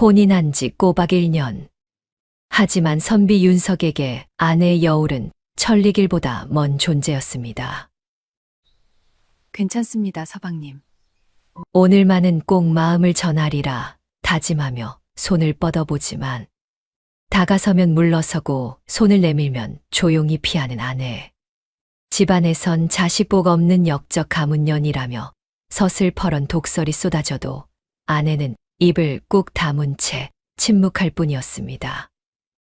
혼인한 지 꼬박 1년. 하지만 선비 윤석에게 아내의 여울은 천리길보다 먼 존재였습니다. 괜찮습니다, 서방님. 오늘만은 꼭 마음을 전하리라 다짐하며 손을 뻗어보지만 다가서면 물러서고 손을 내밀면 조용히 피하는 아내. 집안에선 자식복 없는 역적 가문년이라며 서슬퍼런 독설이 쏟아져도 아내는 입을 꾹 다문 채 침묵할 뿐이었습니다.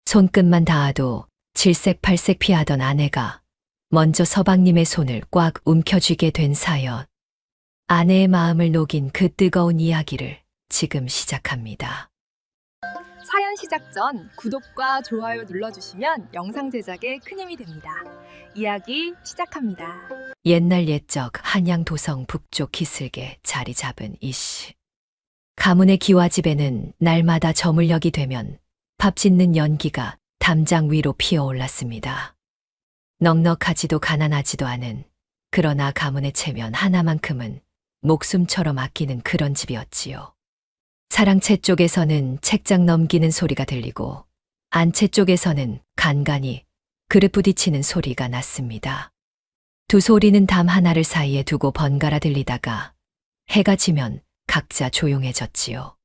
손끝만 닿아도 질색팔색 피하던 아내가 먼저 서방님의 손을 꽉 움켜쥐게 된 사연. 아내의 마음을 녹인 그 뜨거운 이야기를 지금 시작합니다. 사연 시작 전 구독과 좋아요 눌러주시면 영상 제작에 큰 힘이 됩니다. 이야기 시작합니다. 옛날 옛적 한양 도성 북쪽 기슭에 자리 잡은 이씨. 가문의 기와집에는 날마다 저물녘이 되면 밥 짓는 연기가 담장 위로 피어올랐습니다. 넉넉하지도 가난하지도 않은, 그러나 가문의 체면 하나만큼은 목숨처럼 아끼는 그런 집이었지요. 사랑채 쪽에서는 책장 넘기는 소리가 들리고 안채 쪽에서는 간간히 그릇 부딪히는 소리가 났습니다. 두 소리는 담 하나를 사이에 두고 번갈아 들리다가 해가 지면 각자 조용해졌지요.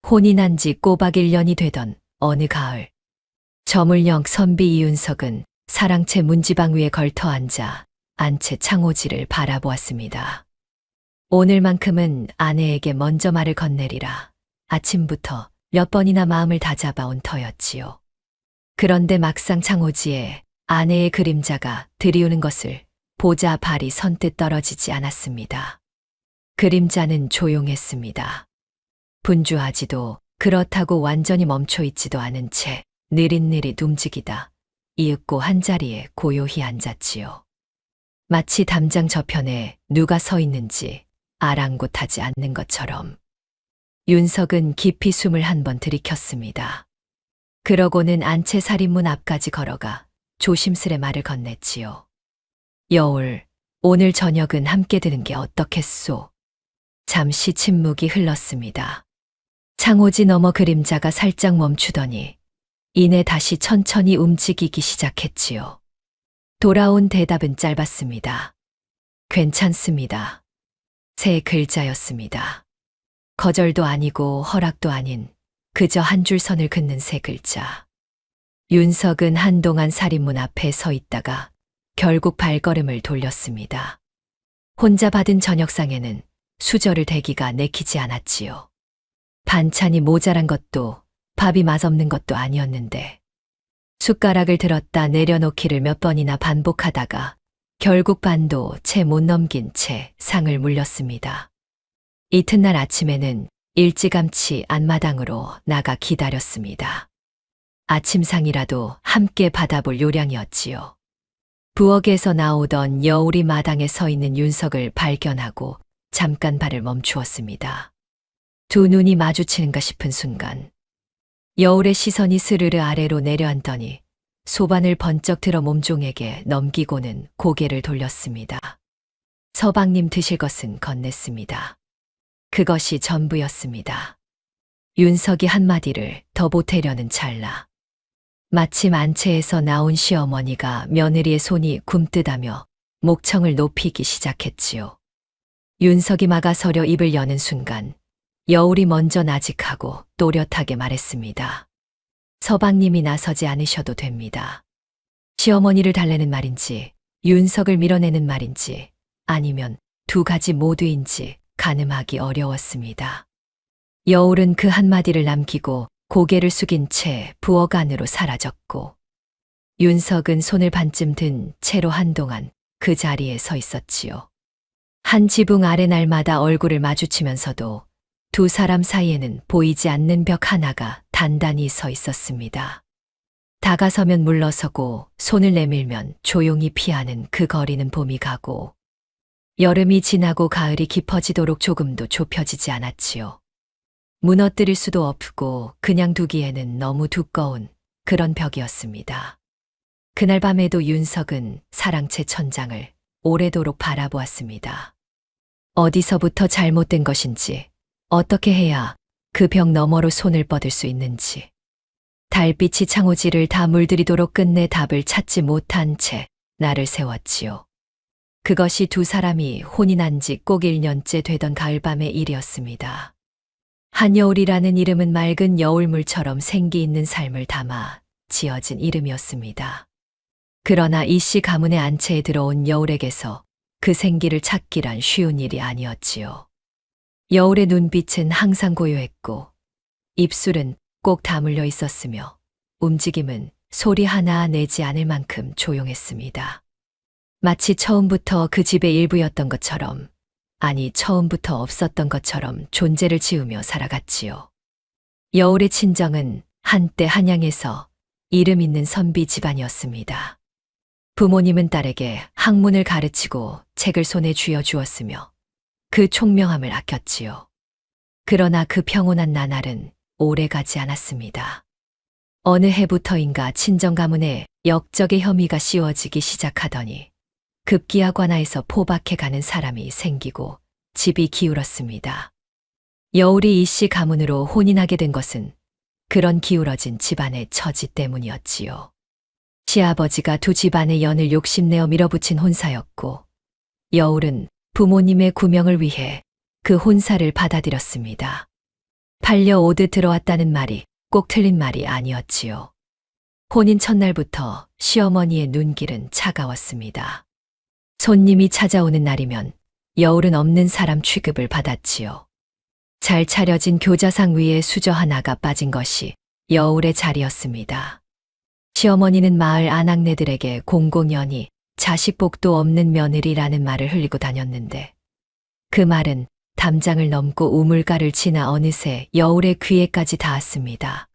혼인한 지 꼬박 1년이 되던 어느 가을, 저물녘 선비 이윤석은 사랑채 문지방 위에 걸터 앉아 안채 창호지를 바라보았습니다. 오늘만큼은 아내에게 먼저 말을 건네리라 아침부터 몇 번이나 마음을 다잡아온 터였지요. 그런데 막상 창호지에 아내의 그림자가 들이우는 것을 보자 발이 선뜻 떨어지지 않았습니다. 그림자는 조용했습니다. 분주하지도 그렇다고 완전히 멈춰있지도 않은 채 느릿느릿 움직이다 이윽고 한자리에 고요히 앉았지요. 마치 담장 저편에 누가 서 있는지 아랑곳하지 않는 것처럼. 윤석은 깊이 숨을 한 번 들이켰습니다. 그러고는 안채 살인문 앞까지 걸어가 조심스레 말을 건넸지요. 여울, 오늘 저녁은 함께 드는 게 어떻겠소? 잠시 침묵이 흘렀습니다. 창호지 너머 그림자가 살짝 멈추더니 이내 다시 천천히 움직이기 시작했지요. 돌아온 대답은 짧았습니다. 괜찮습니다. 세 글자였습니다. 거절도 아니고 허락도 아닌 그저 한 줄 선을 긋는 세 글자. 윤석은 한동안 살인문 앞에 서 있다가 결국 발걸음을 돌렸습니다. 혼자 받은 저녁상에는 수저를 대기가 내키지 않았지요. 반찬이 모자란 것도 밥이 맛없는 것도 아니었는데 숟가락을 들었다 내려놓기를 몇 번이나 반복하다가 결국 반도 채 못 넘긴 채 상을 물렸습니다. 이튿날 아침에는 일찌감치 앞마당으로 나가 기다렸습니다. 아침상이라도 함께 받아볼 요량이었지요. 부엌에서 나오던 여울이 마당에 서 있는 윤석을 발견하고 잠깐 발을 멈추었습니다. 두 눈이 마주치는가 싶은 순간 여울의 시선이 스르르 아래로 내려앉더니 소반을 번쩍 들어 몸종에게 넘기고는 고개를 돌렸습니다. 서방님 드실 것은 건넸습니다. 그것이 전부였습니다. 윤석이 한마디를 더 보태려는 찰나 마침 안채에서 나온 시어머니가 며느리의 손이 굼뜨다며 목청을 높이기 시작했지요. 윤석이 막아서려 입을 여는 순간 여울이 먼저 나직하고 또렷하게 말했습니다. 서방님이 나서지 않으셔도 됩니다. 시어머니를 달래는 말인지 윤석을 밀어내는 말인지 아니면 두 가지 모두인지 가늠하기 어려웠습니다. 여울은 그 한마디를 남기고 고개를 숙인 채 부엌 안으로 사라졌고 윤석은 손을 반쯤 든 채로 한동안 그 자리에 서 있었지요. 한 지붕 아래 날마다 얼굴을 마주치면서도 두 사람 사이에는 보이지 않는 벽 하나가 단단히 서 있었습니다. 다가서면 물러서고 손을 내밀면 조용히 피하는 그 거리는 봄이 가고 여름이 지나고 가을이 깊어지도록 조금도 좁혀지지 않았지요. 무너뜨릴 수도 없고 그냥 두기에는 너무 두꺼운 그런 벽이었습니다. 그날 밤에도 윤석은 사랑채 천장을 오래도록 바라보았습니다. 어디서부터 잘못된 것인지 어떻게 해야 그 벽 너머로 손을 뻗을 수 있는지. 달빛이 창호지를 다 물들이도록 끝내 답을 찾지 못한 채 나를 세웠지요. 그것이 두 사람이 혼이 난 지 꼭 1년째 되던 가을밤의 일이었습니다. 한여울이라는 이름은 맑은 여울물처럼 생기 있는 삶을 담아 지어진 이름이었습니다. 그러나 이 씨 가문의 안채에 들어온 여울에게서 그 생기를 찾기란 쉬운 일이 아니었지요. 여울의 눈빛은 항상 고요했고 입술은 꼭 다물려 있었으며 움직임은 소리 하나 내지 않을 만큼 조용했습니다. 마치 처음부터 그 집의 일부였던 것처럼, 아니 처음부터 없었던 것처럼 존재를 지으며 살아갔지요. 여울의 친정은 한때 한양에서 이름 있는 선비 집안이었습니다. 부모님은 딸에게 학문을 가르치고 책을 손에 쥐어 주었으며 그 총명함을 아꼈지요. 그러나 그 평온한 나날은 오래가지 않았습니다. 어느 해부터인가 친정 가문에 역적의 혐의가 씌워지기 시작하더니 급기야 관아에서 포박해가는 사람이 생기고 집이 기울었습니다. 여울이 이 씨 가문으로 혼이 나게 된 것은 그런 기울어진 집안의 처지 때문이었지요. 시아버지가 두 집안의 연을 욕심내어 밀어붙인 혼사였고 여울은 부모님의 구명을 위해 그 혼사를 받아들였습니다. 팔려오듯 들어왔다는 말이 꼭 틀린 말이 아니었지요. 혼인 첫날부터 시어머니의 눈길은 차가웠습니다. 손님이 찾아오는 날이면 여울은 없는 사람 취급을 받았지요. 잘 차려진 교자상 위에 수저 하나가 빠진 것이 여울의 자리였습니다. 시어머니는 마을 아낙네들에게 공공연히 자식복도 없는 며느리라는 말을 흘리고 다녔는데 그 말은 담장을 넘고 우물가를 지나 어느새 여울의 귀에까지 닿았습니다.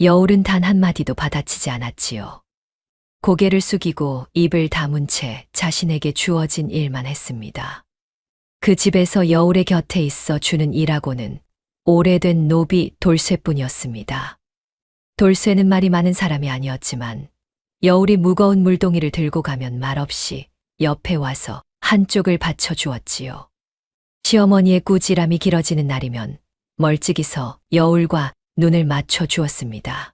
여울은 단 한마디도 받아치지 않았지요. 고개를 숙이고 입을 다문 채 자신에게 주어진 일만 했습니다. 그 집에서 여울의 곁에 있어 주는 일하고는 오래된 노비 돌쇠뿐이었습니다. 돌쇠는 말이 많은 사람이 아니었지만 여울이 무거운 물동이를 들고 가면 말없이 옆에 와서 한쪽을 받쳐주었지요. 시어머니의 꾸지람이 길어지는 날이면 멀찍이서 여울과 눈을 맞춰 주었습니다.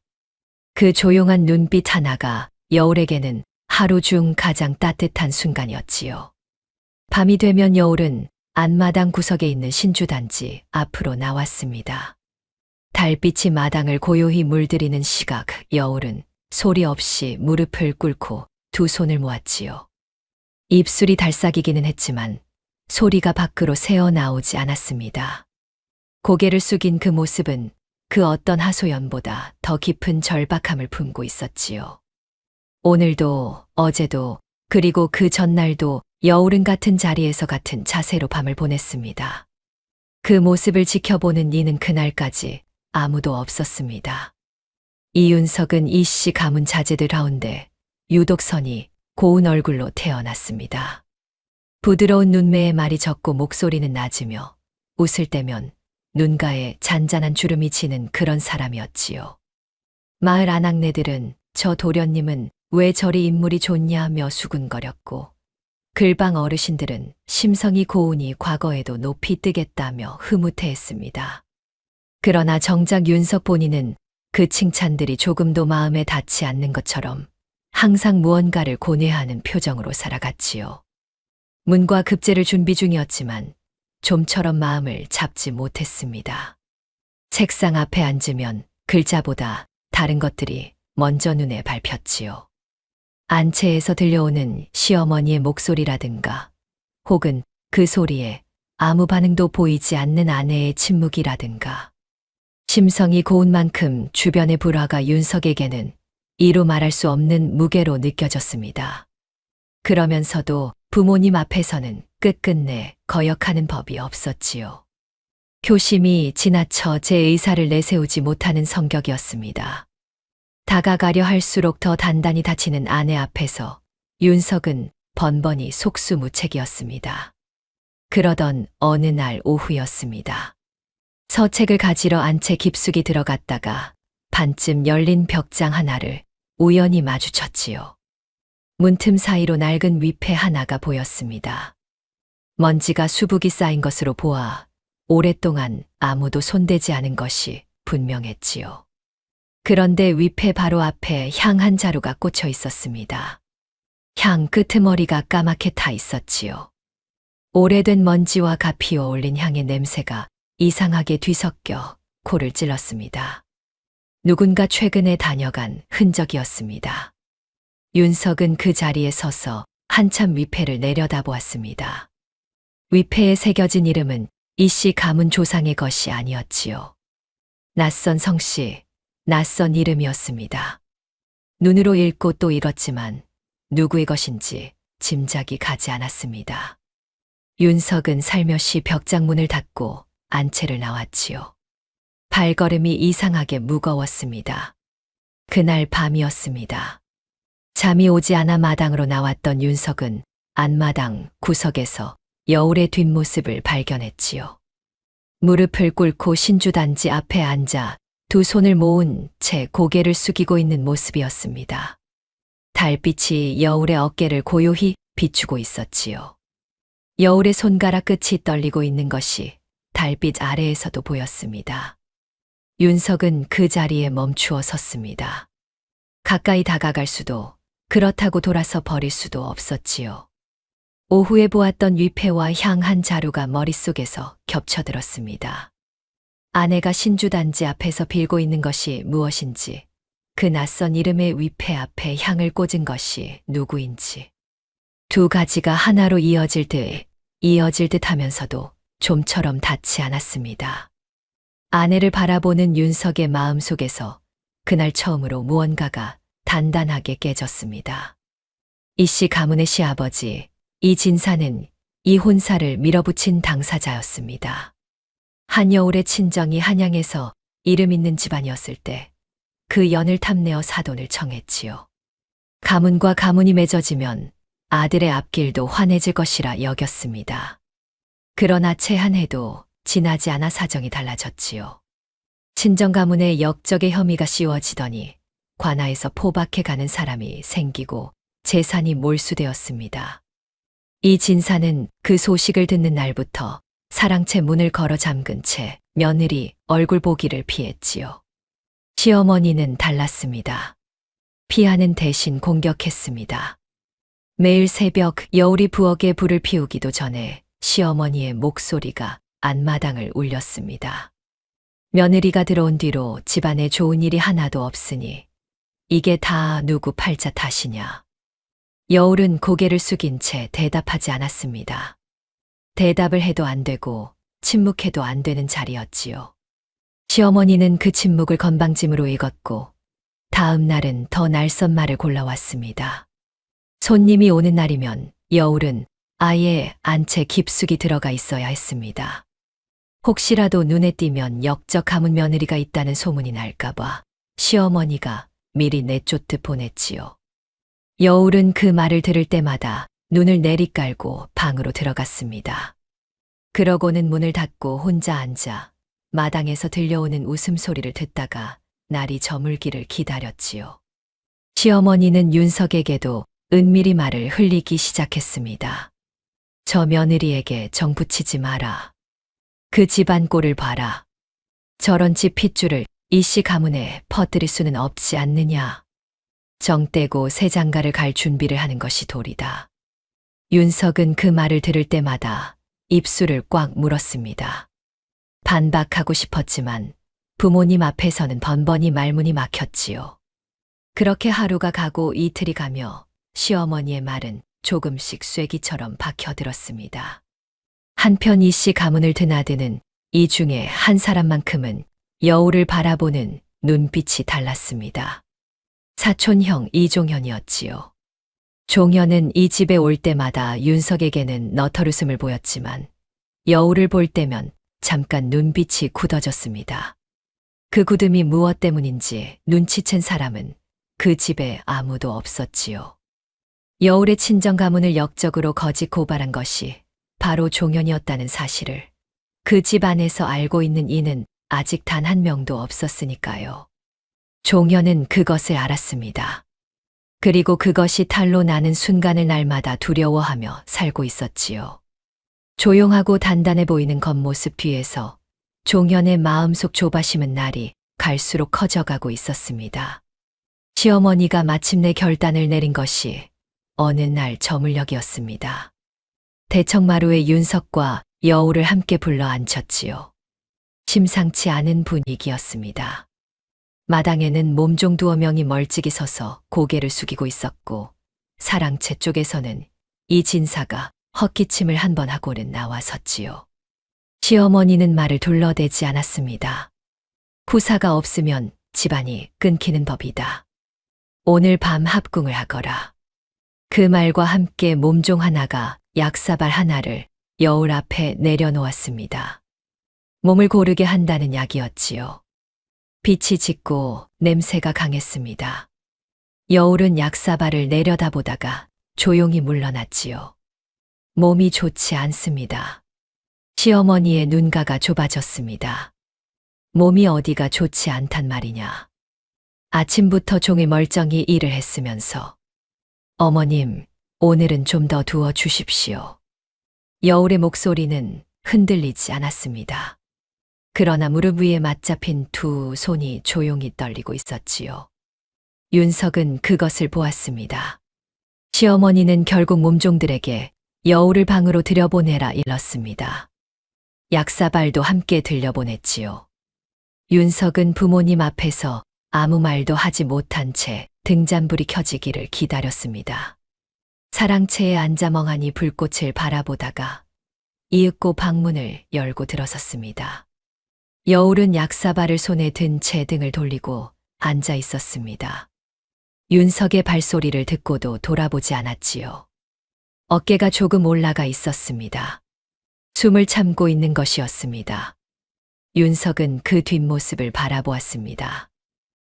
그 조용한 눈빛 하나가 여울에게는 하루 중 가장 따뜻한 순간이었지요. 밤이 되면 여울은 안마당 구석에 있는 신주단지 앞으로 나왔습니다. 달빛이 마당을 고요히 물들이는 시각, 여울은 소리 없이 무릎을 꿇고 두 손을 모았지요. 입술이 달싹이기는 했지만 소리가 밖으로 새어나오지 않았습니다. 고개를 숙인 그 모습은 그 어떤 하소연보다 더 깊은 절박함을 품고 있었지요. 오늘도 어제도 그리고 그 전날도 여울은 같은 자리에서 같은 자세로 밤을 보냈습니다. 그 모습을 지켜보는 이는 그날까지 아무도 없었습니다. 이윤석은 이 씨 가문 자제들 가운데 유독 선이 고운 얼굴로 태어났습니다. 부드러운 눈매에 말이 적고 목소리는 낮으며 웃을 때면 눈가에 잔잔한 주름이 지는 그런 사람이었지요. 마을 아낙네들은 저 도련님은 왜 저리 인물이 좋냐며 수군거렸고 글방 어르신들은 심성이 고우니 과거에도 높이 뜨겠다며 흐뭇해했습니다. 그러나 정작 윤석 본인은 그 칭찬들이 조금도 마음에 닿지 않는 것처럼 항상 무언가를 고뇌하는 표정으로 살아갔지요. 문과 급제를 준비 중이었지만 좀처럼 마음을 잡지 못했습니다. 책상 앞에 앉으면 글자보다 다른 것들이 먼저 눈에 밟혔지요. 안채에서 들려오는 시어머니의 목소리라든가 혹은 그 소리에 아무 반응도 보이지 않는 아내의 침묵이라든가 심성이 고운 만큼 주변의 불화가 윤석에게는 이루 말할 수 없는 무게로 느껴졌습니다. 그러면서도 부모님 앞에서는 끝끝내 거역하는 법이 없었지요. 교심이 지나쳐 제 의사를 내세우지 못하는 성격이었습니다. 다가가려 할수록 더 단단히 다치는 아내 앞에서 윤석은 번번이 속수무책이었습니다. 그러던 어느 날 오후였습니다. 서책을 가지러 안채 깊숙이 들어갔다가 반쯤 열린 벽장 하나를 우연히 마주쳤지요. 문틈 사이로 낡은 위패 하나가 보였습니다. 먼지가 수북이 쌓인 것으로 보아 오랫동안 아무도 손대지 않은 것이 분명했지요. 그런데 위패 바로 앞에 향 한 자루가 꽂혀 있었습니다. 향 끄트머리가 까맣게 타 있었지요. 오래된 먼지와 가피어 올린 향의 냄새가 이상하게 뒤섞여 코를 찔렀습니다. 누군가 최근에 다녀간 흔적이었습니다. 윤석은 그 자리에 서서 한참 위패를 내려다보았습니다. 위패에 새겨진 이름은 이씨 가문 조상의 것이 아니었지요. 낯선 성씨, 낯선 이름이었습니다. 눈으로 읽고 또 읽었지만 누구의 것인지 짐작이 가지 않았습니다. 윤석은 살며시 벽장문을 닫고 안채를 나왔지요. 발걸음이 이상하게 무거웠습니다. 그날 밤이었습니다. 잠이 오지 않아 마당으로 나왔던 윤석은 안마당 구석에서 여울의 뒷모습을 발견했지요. 무릎을 꿇고 신주단지 앞에 앉아 두 손을 모은 채 고개를 숙이고 있는 모습이었습니다. 달빛이 여울의 어깨를 고요히 비추고 있었지요. 여울의 손가락 끝이 떨리고 있는 것이 달빛 아래에서도 보였습니다. 윤석은 그 자리에 멈추어 섰습니다. 가까이 다가갈 수도, 그렇다고 돌아서 버릴 수도 없었지요. 오후에 보았던 위패와 향 한 자루가 머릿속에서 겹쳐들었습니다. 아내가 신주단지 앞에서 빌고 있는 것이 무엇인지, 그 낯선 이름의 위패 앞에 향을 꽂은 것이 누구인지. 두 가지가 하나로 이어질 듯 하면서도 좀처럼 닿지 않았습니다. 아내를 바라보는 윤석의 마음속에서 그날 처음으로 무언가가 단단하게 깨졌습니다. 이씨 가문의 시아버지, 이진사는 이 혼사를 밀어붙인 당사자였습니다. 한여울의 친정이 한양에서 이름 있는 집안이었을 때 그 연을 탐내어 사돈을 청했지요. 가문과 가문이 맺어지면 아들의 앞길도 환해질 것이라 여겼습니다. 그러나 채 한 해도 지나지 않아 사정이 달라졌지요. 친정 가문의 역적의 혐의가 씌워지더니 관아에서 포박해 가는 사람이 생기고 재산이 몰수되었습니다. 이 진사는 그 소식을 듣는 날부터 사랑채 문을 걸어 잠근 채 며느리 얼굴 보기를 피했지요. 시어머니는 달랐습니다. 피하는 대신 공격했습니다. 매일 새벽 여울이 부엌에 불을 피우기도 전에 시어머니의 목소리가 안마당을 울렸습니다. 며느리가 들어온 뒤로 집안에 좋은 일이 하나도 없으니 이게 다 누구 팔자 탓이냐. 여울은 고개를 숙인 채 대답하지 않았습니다. 대답을 해도 안 되고 침묵해도 안 되는 자리였지요. 시어머니는 그 침묵을 건방짐으로 읽었고 다음 날은 더 날선 말을 골라왔습니다. 손님이 오는 날이면 여울은 아예 안채 깊숙이 들어가 있어야 했습니다. 혹시라도 눈에 띄면 역적 가문 며느리가 있다는 소문이 날까봐 시어머니가 미리 내쫓듯 보냈지요. 여울은 그 말을 들을 때마다 눈을 내리깔고 방으로 들어갔습니다. 그러고는 문을 닫고 혼자 앉아 마당에서 들려오는 웃음소리를 듣다가 날이 저물기를 기다렸지요. 시어머니는 윤석에게도 은밀히 말을 흘리기 시작했습니다. 저 며느리에게 정 붙이지 마라. 그 집안 꼴을 봐라. 저런 집 핏줄을 이씨 가문에 퍼뜨릴 수는 없지 않느냐. 정 떼고 새 장가를 갈 준비를 하는 것이 도리다. 윤석은 그 말을 들을 때마다 입술을 꽉 물었습니다. 반박하고 싶었지만 부모님 앞에서는 번번이 말문이 막혔지요. 그렇게 하루가 가고 이틀이 가며 시어머니의 말은 조금씩 쐐기처럼 박혀들었습니다. 한편 이씨 가문을 드나드는 이 중에 한 사람만큼은 여울을 바라보는 눈빛이 달랐습니다. 사촌형 이종현이었지요. 종현은 이 집에 올 때마다 윤석에게는 너털웃음을 보였지만 여울을 볼 때면 잠깐 눈빛이 굳어졌습니다. 그 굳음이 무엇 때문인지 눈치챈 사람은 그 집에 아무도 없었지요. 여울의 친정 가문을 역적으로 거짓 고발한 것이 바로 종현이었다는 사실을 그 집 안에서 알고 있는 이는 아직 단 한 명도 없었으니까요. 종현은 그것을 알았습니다. 그리고 그것이 탈로 나는 순간을 날마다 두려워하며 살고 있었지요. 조용하고 단단해 보이는 겉모습 뒤에서 종현의 마음속 조바심은 날이 갈수록 커져가고 있었습니다. 시어머니가 마침내 결단을 내린 것이 어느 날 저물녘이었습니다. 대청마루에 윤석과 여우를 함께 불러 앉혔지요. 심상치 않은 분위기였습니다. 마당에는 몸종 2명이 멀찍이 서서 고개를 숙이고 있었고 사랑채 쪽에서는 이 진사가 헛기침을 한 번 하고는 나와섰지요. 시어머니는 말을 둘러대지 않았습니다. 후사가 없으면 집안이 끊기는 법이다. 오늘 밤 합궁을 하거라. 그 말과 함께 몸종 하나가 약사발 하나를 여울 앞에 내려놓았습니다. 몸을 고르게 한다는 약이었지요. 빛이 짙고 냄새가 강했습니다. 여울은 약사발을 내려다보다가 조용히 물러났지요. 몸이 좋지 않습니다. 시어머니의 눈가가 좁아졌습니다. 몸이 어디가 좋지 않단 말이냐. 아침부터 종일 멀쩡히 일을 했으면서. 어머님, 오늘은 좀 더 두어 주십시오. 여울의 목소리는 흔들리지 않았습니다. 그러나 무릎 위에 맞잡힌 2 손이 조용히 떨리고 있었지요. 윤석은 그것을 보았습니다. 시어머니는 결국 몸종들에게 여울을 방으로 들여보내라 일렀습니다. 약사발도 함께 들려보냈지요. 윤석은 부모님 앞에서 아무 말도 하지 못한 채 등잔불이 켜지기를 기다렸습니다. 사랑채에 앉아 멍하니 불꽃을 바라보다가 이윽고 방문을 열고 들어섰습니다. 여울은 약사발을 손에 든 채 등을 돌리고 앉아 있었습니다. 윤석의 발소리를 듣고도 돌아보지 않았지요. 어깨가 조금 올라가 있었습니다. 숨을 참고 있는 것이었습니다. 윤석은 그 뒷모습을 바라보았습니다.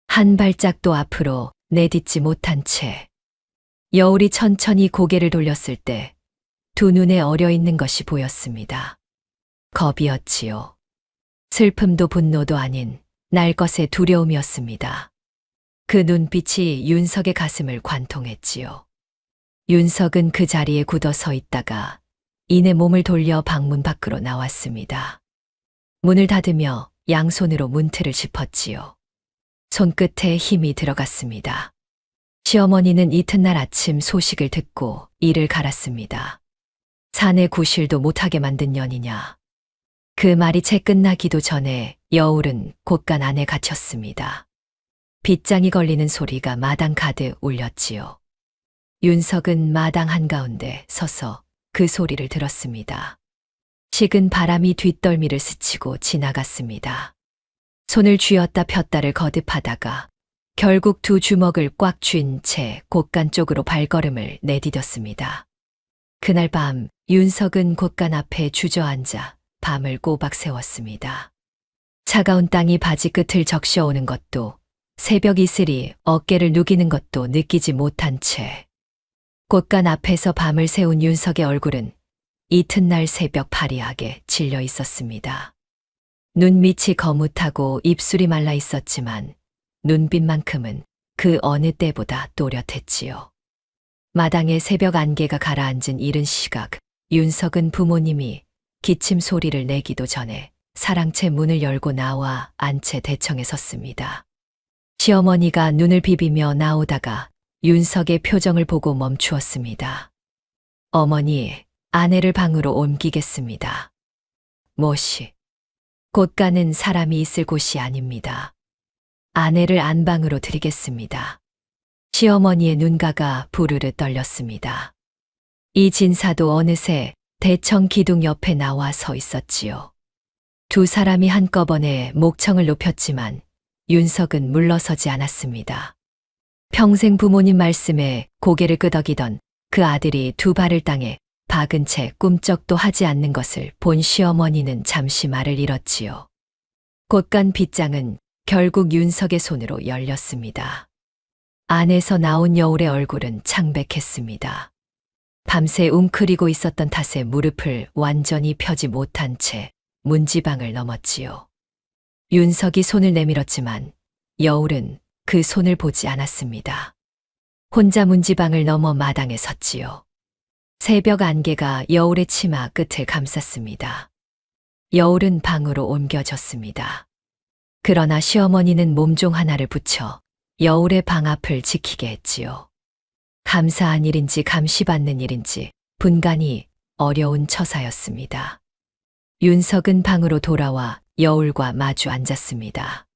한 발짝도 앞으로 내딛지 못한 채 여울이 천천히 고개를 돌렸을 때 2 눈에 어려 있는 것이 보였습니다. 겁이었지요. 슬픔도 분노도 아닌 날 것의 두려움이었습니다. 그 눈빛이 윤석의 가슴을 관통했지요. 윤석은 그 자리에 굳어 서 있다가 이내 몸을 돌려 방문 밖으로 나왔습니다. 문을 닫으며 양손으로 문틀을 짚었지요. 손끝에 힘이 들어갔습니다. 시어머니는 이튿날 아침 소식을 듣고 이를 갈았습니다. 사내 구실도 못하게 만든 년이냐. 그 말이 채 끝나기도 전에 여울은 곳간 안에 갇혔습니다. 빗장이 걸리는 소리가 마당 가득 울렸지요. 윤석은 마당 한가운데 서서 그 소리를 들었습니다. 식은 바람이 뒷덜미를 스치고 지나갔습니다. 손을 쥐었다 폈다를 거듭하다가 결국 2 주먹을 꽉 쥔 채 곳간 쪽으로 발걸음을 내디뎠습니다. 그날 밤 윤석은 곳간 앞에 주저앉아 밤을 꼬박 새웠습니다. 차가운 땅이 바지 끝을 적셔오는 것도 새벽 이슬이 어깨를 누기는 것도 느끼지 못한 채 곳간 앞에서 밤을 새운 윤석의 얼굴은 이튿날 새벽 파리하게 질려 있었습니다. 눈밑이 거뭇하고 입술이 말라 있었지만 눈빛만큼은 그 어느 때보다 또렷했지요. 마당에 새벽 안개가 가라앉은 이른 시각, 윤석은 부모님이 기침 소리를 내기도 전에 사랑채 문을 열고 나와 안채 대청에 섰습니다. 시어머니가 눈을 비비며 나오다가 윤석의 표정을 보고 멈추었습니다. 어머니, 아내를 방으로 옮기겠습니다. 못이. 곳간은 사람이 있을 곳이 아닙니다. 아내를 안방으로 드리겠습니다. 시어머니의 눈가가 부르르 떨렸습니다. 이 진사도 어느새 대청 기둥 옆에 나와 서 있었지요. 2 사람이 한꺼번에 목청을 높였지만 윤석은 물러서지 않았습니다. 평생 부모님 말씀에 고개를 끄덕이던 그 아들이 2 발을 땅에 박은 채 꿈쩍도 하지 않는 것을 본 시어머니는 잠시 말을 잃었지요. 곳간 빗장은 결국 윤석의 손으로 열렸습니다. 안에서 나온 여울의 얼굴은 창백했습니다. 밤새 웅크리고 있었던 탓에 무릎을 완전히 펴지 못한 채 문지방을 넘었지요. 윤석이 손을 내밀었지만 여울은 그 손을 보지 않았습니다. 혼자 문지방을 넘어 마당에 섰지요. 새벽 안개가 여울의 치마 끝을 감쌌습니다. 여울은 방으로 옮겨졌습니다. 그러나 시어머니는 몸종 하나를 붙여 여울의 방 앞을 지키게 했지요. 감사한 일인지 감시받는 일인지 분간이 어려운 처사였습니다. 윤석은 방으로 돌아와 여울과 마주 앉았습니다.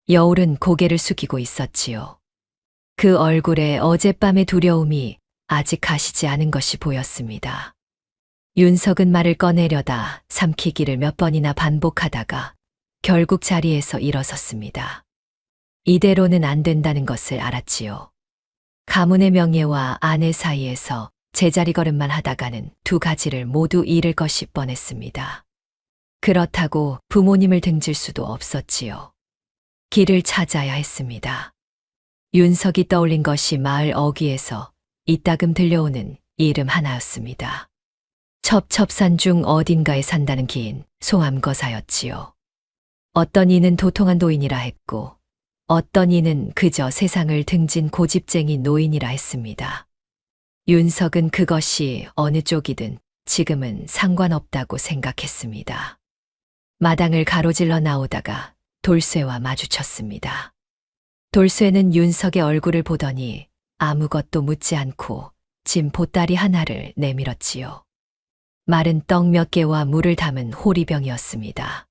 여울은 고개를 숙이고 있었지요. 그 얼굴에 어젯밤의 두려움이 아직 가시지 않은 것이 보였습니다. 윤석은 말을 꺼내려다 삼키기를 몇 번이나 반복하다가 결국 자리에서 일어섰습니다. 이대로는 안 된다는 것을 알았지요. 가문의 명예와 아내 사이에서 제자리 걸음만 하다가는 두 가지를 모두 잃을 것이 뻔했습니다. 그렇다고 부모님을 등질 수도 없었지요. 길을 찾아야 했습니다. 윤석이 떠올린 것이 마을 어귀에서 이따금 들려오는 이름 하나였습니다. 첩첩산 중 어딘가에 산다는 기인 송암거사였지요. 어떤 이는 도통한 노인이라 했고 어떤 이는 그저 세상을 등진 고집쟁이 노인이라 했습니다. 윤석은 그것이 어느 쪽이든 지금은 상관없다고 생각했습니다. 마당을 가로질러 나오다가 돌쇠와 마주쳤습니다. 돌쇠는 윤석의 얼굴을 보더니 아무것도 묻지 않고 짐 보따리 하나를 내밀었지요. 마른 떡 몇 개와 물을 담은 호리병이었습니다.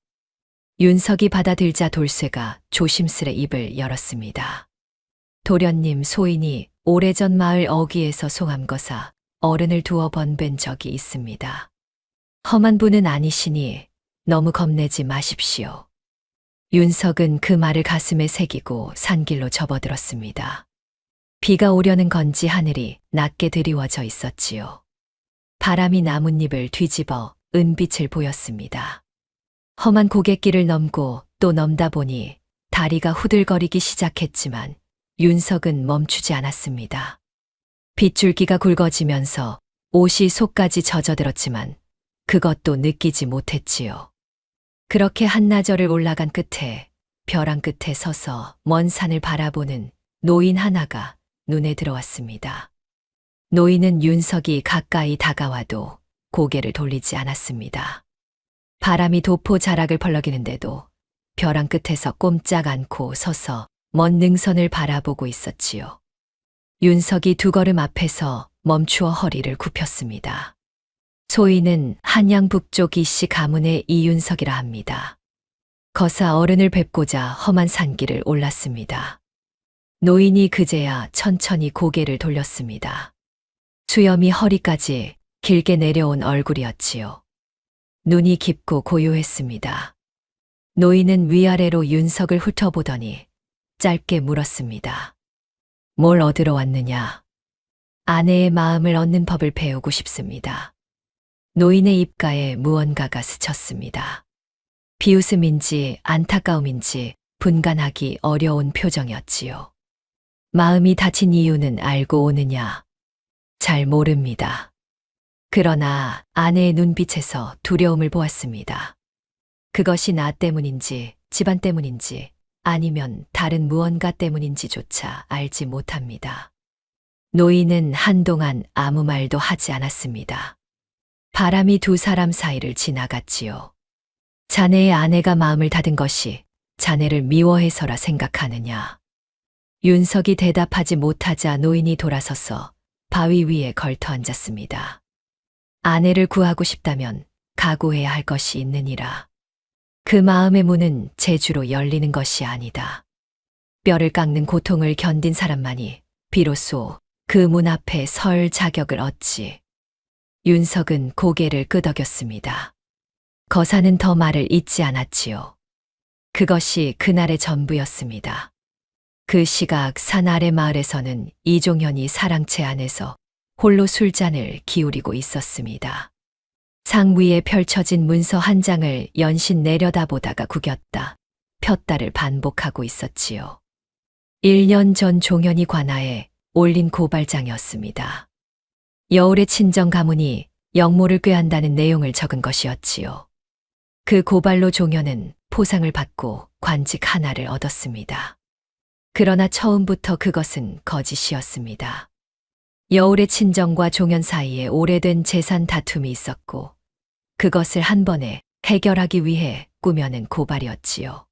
윤석이 받아들자 돌쇠가 조심스레 입을 열었습니다. 도련님 소인이 오래전 마을 어귀에서 송암거사 어른을 두어 번 뵌 적이 있습니다. 험한 분은 아니시니 너무 겁내지 마십시오. 윤석은 그 말을 가슴에 새기고 산길로 접어들었습니다. 비가 오려는 건지 하늘이 낮게 드리워져 있었지요. 바람이 나뭇잎을 뒤집어 은빛을 보였습니다. 험한 고갯길을 넘고 또 넘다 보니 다리가 후들거리기 시작했지만 윤석은 멈추지 않았습니다. 빗줄기가 굵어지면서 옷이 속까지 젖어들었지만 그것도 느끼지 못했지요. 그렇게 한나절을 올라간 끝에 벼랑 끝에 서서 먼 산을 바라보는 노인 하나가 눈에 들어왔습니다. 노인은 윤석이 가까이 다가와도 고개를 돌리지 않았습니다. 바람이 도포 자락을 펄럭이는데도 벼랑 끝에서 꼼짝 않고 서서 먼 능선을 바라보고 있었지요. 윤석이 두 걸음 앞에서 멈추어 허리를 굽혔습니다. 소인은 한양 북쪽 이씨 가문의 이윤석이라 합니다. 거사 어른을 뵙고자 험한 산길을 올랐습니다. 노인이 그제야 천천히 고개를 돌렸습니다. 수염이 허리까지 길게 내려온 얼굴이었지요. 눈이 깊고 고요했습니다. 노인은 위아래로 윤석을 훑어보더니 짧게 물었습니다. 뭘 얻으러 왔느냐? 아내의 마음을 얻는 법을 배우고 싶습니다. 노인의 입가에 무언가가 스쳤습니다. 비웃음인지 안타까움인지 분간하기 어려운 표정이었지요. 마음이 다친 이유는 알고 오느냐? 잘 모릅니다. 그러나 아내의 눈빛에서 두려움을 보았습니다. 그것이 나 때문인지 집안 때문인지 아니면 다른 무언가 때문인지조차 알지 못합니다. 노인은 한동안 아무 말도 하지 않았습니다. 바람이 두 사람 사이를 지나갔지요. 자네의 아내가 마음을 닫은 것이 자네를 미워해서라 생각하느냐. 윤석이 대답하지 못하자 노인이 돌아서서 바위 위에 걸터 앉았습니다. 아내를 구하고 싶다면 각오해야 할 것이 있느니라. 그 마음의 문은 제주로 열리는 것이 아니다. 뼈를 깎는 고통을 견딘 사람만이 비로소 그 문 앞에 설 자격을 얻지. 윤석은 고개를 끄덕였습니다. 거사는 더 말을 잇지 않았지요. 그것이 그날의 전부였습니다. 그 시각 산 아래 마을에서는 이종현이 사랑채 안에서 홀로 술잔을 기울이고 있었습니다. 상 위에 펼쳐진 문서 한 장을 연신 내려다보다가 구겼다, 폈다를 반복하고 있었지요. 1년 전 종현이 관하에 올린 고발장이었습니다. 여울의 친정 가문이 영모를 꾀한다는 내용을 적은 것이었지요. 그 고발로 종현은 포상을 받고 관직 하나를 얻었습니다. 그러나 처음부터 그것은 거짓이었습니다. 여울의 친정과 종현 사이에 오래된 재산 다툼이 있었고 그것을 한 번에 해결하기 위해 꾸며낸 고발이었지요.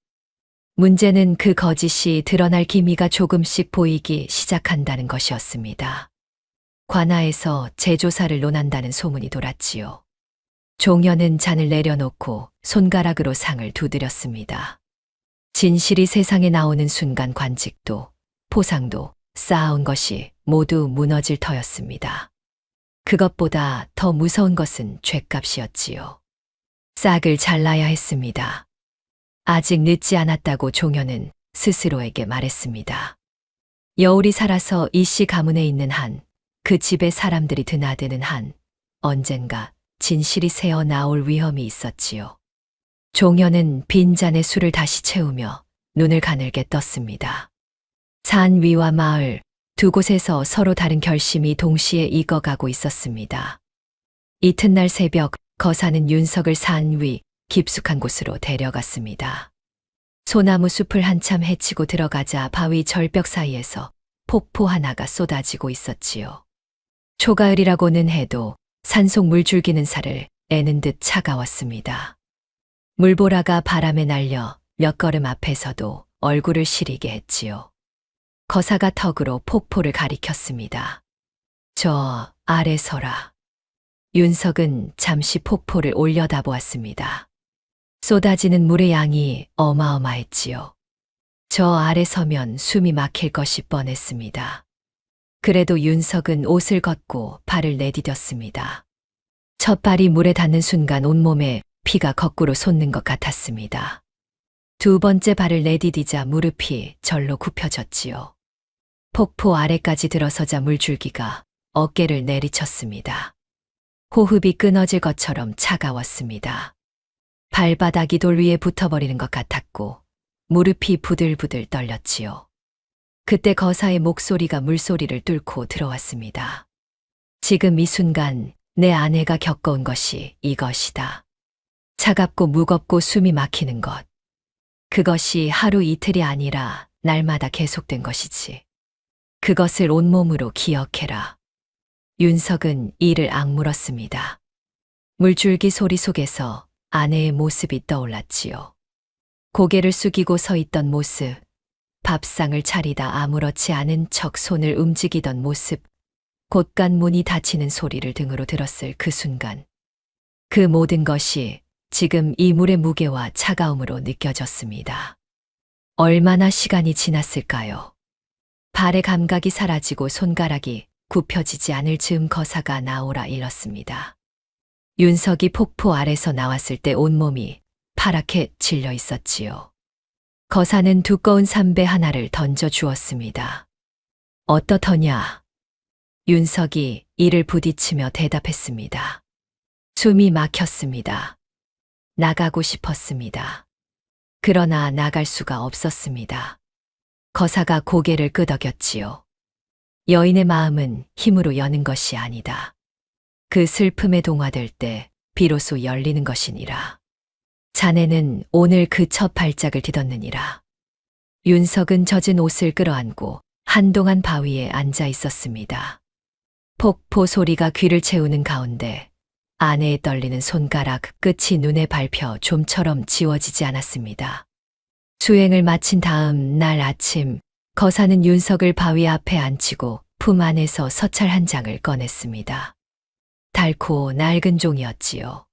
문제는 그 거짓이 드러날 기미가 조금씩 보이기 시작한다는 것이었습니다. 관아에서 재조사를 논한다는 소문이 돌았지요. 종현은 잔을 내려놓고 손가락으로 상을 두드렸습니다. 진실이 세상에 나오는 순간 관직도, 포상도 쌓아온 것이 모두 무너질 터였습니다. 그것보다 더 무서운 것은 죗값이었지요. 싹을 잘라야 했습니다. 아직 늦지 않았다고 종현은 스스로에게 말했습니다. 여울이 살아서 이 씨 가문에 있는 한, 그 집에 사람들이 드나드는 한, 언젠가 진실이 새어 나올 위험이 있었지요. 종현은 빈잔에 술을 다시 채우며 눈을 가늘게 떴습니다. 산 위와 마을, 두 곳에서 서로 다른 결심이 동시에 익어가고 있었습니다. 이튿날 새벽, 거사는 윤석을 산 위, 깊숙한 곳으로 데려갔습니다. 소나무 숲을 한참 헤치고 들어가자 바위 절벽 사이에서 폭포 하나가 쏟아지고 있었지요. 초가을이라고는 해도 산속 물줄기는 살을 애는 듯 차가웠습니다. 물보라가 바람에 날려 몇 걸음 앞에서도 얼굴을 시리게 했지요. 거사가 턱으로 폭포를 가리켰습니다. 저 아래 서라. 윤석은 잠시 폭포를 올려다보았습니다. 쏟아지는 물의 양이 어마어마했지요. 저 아래 서면 숨이 막힐 것이 뻔했습니다. 그래도 윤석은 옷을 걷고 발을 내디뎠습니다. 첫 발이 물에 닿는 순간 온몸에 피가 거꾸로 솟는 것 같았습니다. 두 번째 발을 내디디자 무릎이 절로 굽혀졌지요. 폭포 아래까지 들어서자 물줄기가 어깨를 내리쳤습니다. 호흡이 끊어질 것처럼 차가웠습니다. 발바닥이 돌 위에 붙어버리는 것 같았고 무릎이 부들부들 떨렸지요. 그때 거사의 목소리가 물소리를 뚫고 들어왔습니다. 지금 이 순간 내 아내가 겪어온 것이 이것이다. 차갑고 무겁고 숨이 막히는 것. 그것이 하루 이틀이 아니라 날마다 계속된 것이지. 그것을 온몸으로 기억해라. 윤석은 이를 악물었습니다. 물줄기 소리 속에서 아내의 모습이 떠올랐지요. 고개를 숙이고 서 있던 모습, 밥상을 차리다 아무렇지 않은 척 손을 움직이던 모습, 곳간 문이 닫히는 소리를 등으로 들었을 그 순간. 그 모든 것이 지금 이 물의 무게와 차가움으로 느껴졌습니다. 얼마나 시간이 지났을까요? 발의 감각이 사라지고 손가락이 굽혀지지 않을 즈음 거사가 나오라 일렀습니다. 윤석이 폭포 아래서 나왔을 때 온몸이 파랗게 질려 있었지요. 거사는 두꺼운 삼배 하나를 던져 주었습니다. 어떻더냐? 윤석이 이를 부딪히며 대답했습니다. 숨이 막혔습니다. 나가고 싶었습니다. 그러나 나갈 수가 없었습니다. 거사가 고개를 끄덕였지요. 여인의 마음은 힘으로 여는 것이 아니다. 그 슬픔에 동화될 때 비로소 열리는 것이니라. 자네는 오늘 그 첫 발짝을 디뎠느니라. 윤석은 젖은 옷을 끌어안고 한동안 바위에 앉아 있었습니다. 폭포 소리가 귀를 채우는 가운데 아내의 떨리는 손가락 끝이 눈에 밟혀 좀처럼 지워지지 않았습니다. 수행을 마친 다음 날 아침, 거사는 윤석을 바위 앞에 앉히고 품 안에서 서찰 한 장을 꺼냈습니다. 닳고 낡은 종이었지요.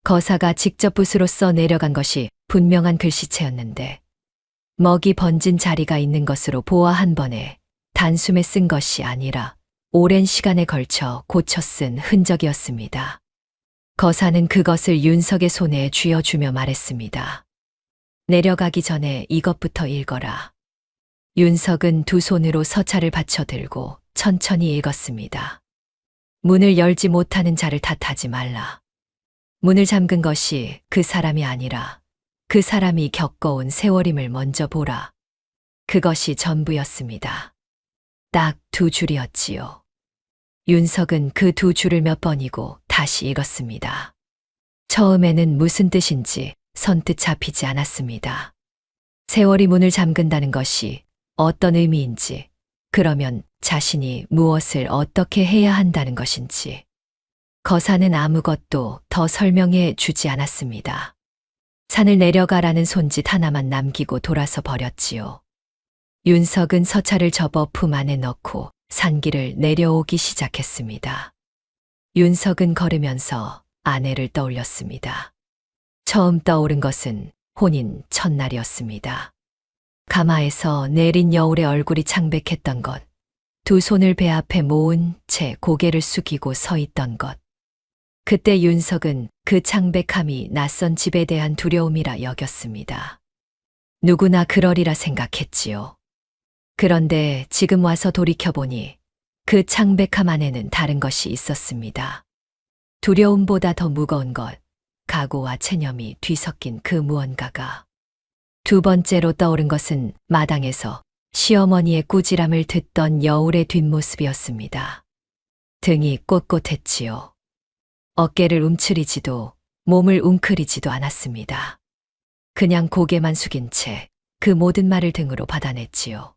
거사가 직접 붓으로 써 내려간 것이 분명한 글씨체였는데 먹이 번진 자리가 있는 것으로 보아 한 번에 단숨에 쓴 것이 아니라 오랜 시간에 걸쳐 고쳐 쓴 흔적이었습니다. 거사는 그것을 윤석의 손에 쥐어주며 말했습니다. 내려가기 전에 이것부터 읽어라. 윤석은 두 손으로 서찰을 받쳐 들고 천천히 읽었습니다. 문을 열지 못하는 자를 탓하지 말라. 문을 잠근 것이 그 사람이 아니라 그 사람이 겪어온 세월임을 먼저 보라. 그것이 전부였습니다. 딱 두 줄이었지요. 윤석은 그 두 줄을 몇 번이고 다시 읽었습니다. 처음에는 무슨 뜻인지 선뜻 잡히지 않았습니다. 세월이 문을 잠근다는 것이 어떤 의미인지, 그러면 자신이 무엇을 어떻게 해야 한다는 것인지. 거사는 아무것도 더 설명해 주지 않았습니다. 산을 내려가라는 손짓 하나만 남기고 돌아서 버렸지요. 윤석은 서차를 접어 품 안에 넣고 산길을 내려오기 시작했습니다. 윤석은 걸으면서 아내를 떠올렸습니다. 처음 떠오른 것은 혼인 첫날이었습니다. 가마에서 내린 여울의 얼굴이 창백했던 것, 두 손을 배 앞에 모은 채 고개를 숙이고 서 있던 것. 그때 윤석은 그 창백함이 낯선 집에 대한 두려움이라 여겼습니다. 누구나 그러리라 생각했지요. 그런데 지금 와서 돌이켜보니 그 창백함 안에는 다른 것이 있었습니다. 두려움보다 더 무거운 것, 각오와 체념이 뒤섞인 그 무언가가. 두 번째로 떠오른 것은 마당에서 시어머니의 꾸지람을 듣던 여울의 뒷모습이었습니다. 등이 꼿꼿했지요. 어깨를 움츠리지도 몸을 웅크리지도 않았습니다. 그냥 고개만 숙인 채 그 모든 말을 등으로 받아냈지요.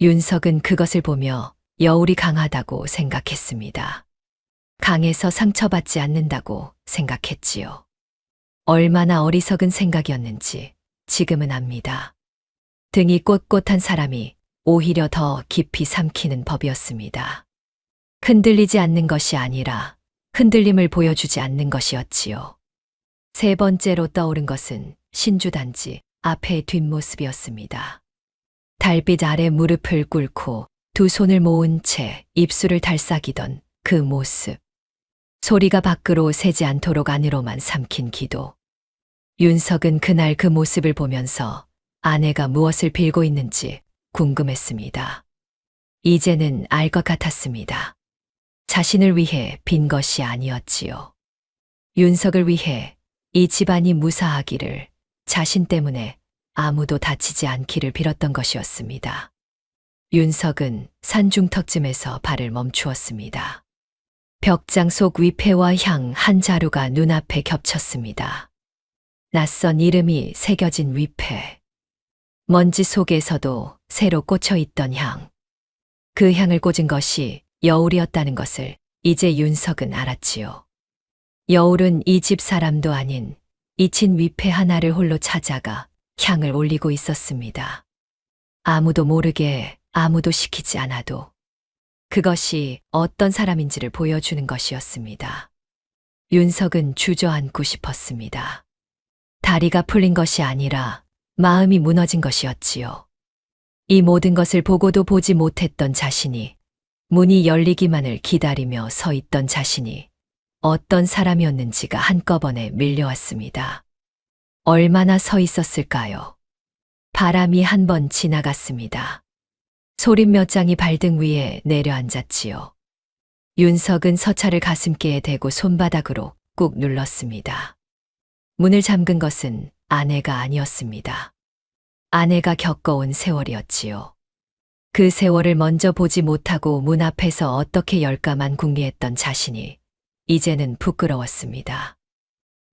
윤석은 그것을 보며 여울이 강하다고 생각했습니다. 강해서 상처받지 않는다고 생각했지요. 얼마나 어리석은 생각이었는지 지금은 압니다. 등이 꼿꼿한 사람이 오히려 더 깊이 삼키는 법이었습니다. 흔들리지 않는 것이 아니라 흔들림을 보여주지 않는 것이었지요. 세 번째로 떠오른 것은 신주단지 앞의 뒷모습이었습니다. 달빛 아래 무릎을 꿇고 두 손을 모은 채 입술을 달싹이던 그 모습. 소리가 밖으로 새지 않도록 안으로만 삼킨 기도. 윤석은 그날 그 모습을 보면서 아내가 무엇을 빌고 있는지 궁금했습니다. 이제는 알 것 같았습니다. 자신을 위해 빈 것이 아니었지요. 윤석을 위해 이 집안이 무사하기를, 자신 때문에 아무도 다치지 않기를 빌었던 것이었습니다. 윤석은 산중턱쯤에서 발을 멈추었습니다. 벽장 속 위패와 향 한 자루가 눈앞에 겹쳤습니다. 낯선 이름이 새겨진 위패. 먼지 속에서도 새로 꽂혀 있던 향. 그 향을 꽂은 것이 여울이었다는 것을 이제 윤석은 알았지요. 여울은 이 집 사람도 아닌 잊힌 위패 하나를 홀로 찾아가 향을 올리고 있었습니다. 아무도 모르게, 아무도 시키지 않아도 그것이 어떤 사람인지를 보여주는 것이었습니다. 윤석은 주저앉고 싶었습니다. 다리가 풀린 것이 아니라 마음이 무너진 것이었지요. 이 모든 것을 보고도 보지 못했던 자신이, 문이 열리기만을 기다리며 서 있던 자신이 어떤 사람이었는지가 한꺼번에 밀려왔습니다. 얼마나 서 있었을까요? 바람이 한 번 지나갔습니다. 소림 몇 장이 발등 위에 내려앉았지요. 윤석은 서차를 가슴께에 대고 손바닥으로 꾹 눌렀습니다. 문을 잠근 것은 아내가 아니었습니다. 아내가 겪어온 세월이었지요. 그 세월을 먼저 보지 못하고 문 앞에서 어떻게 열까만 궁리했던 자신이 이제는 부끄러웠습니다.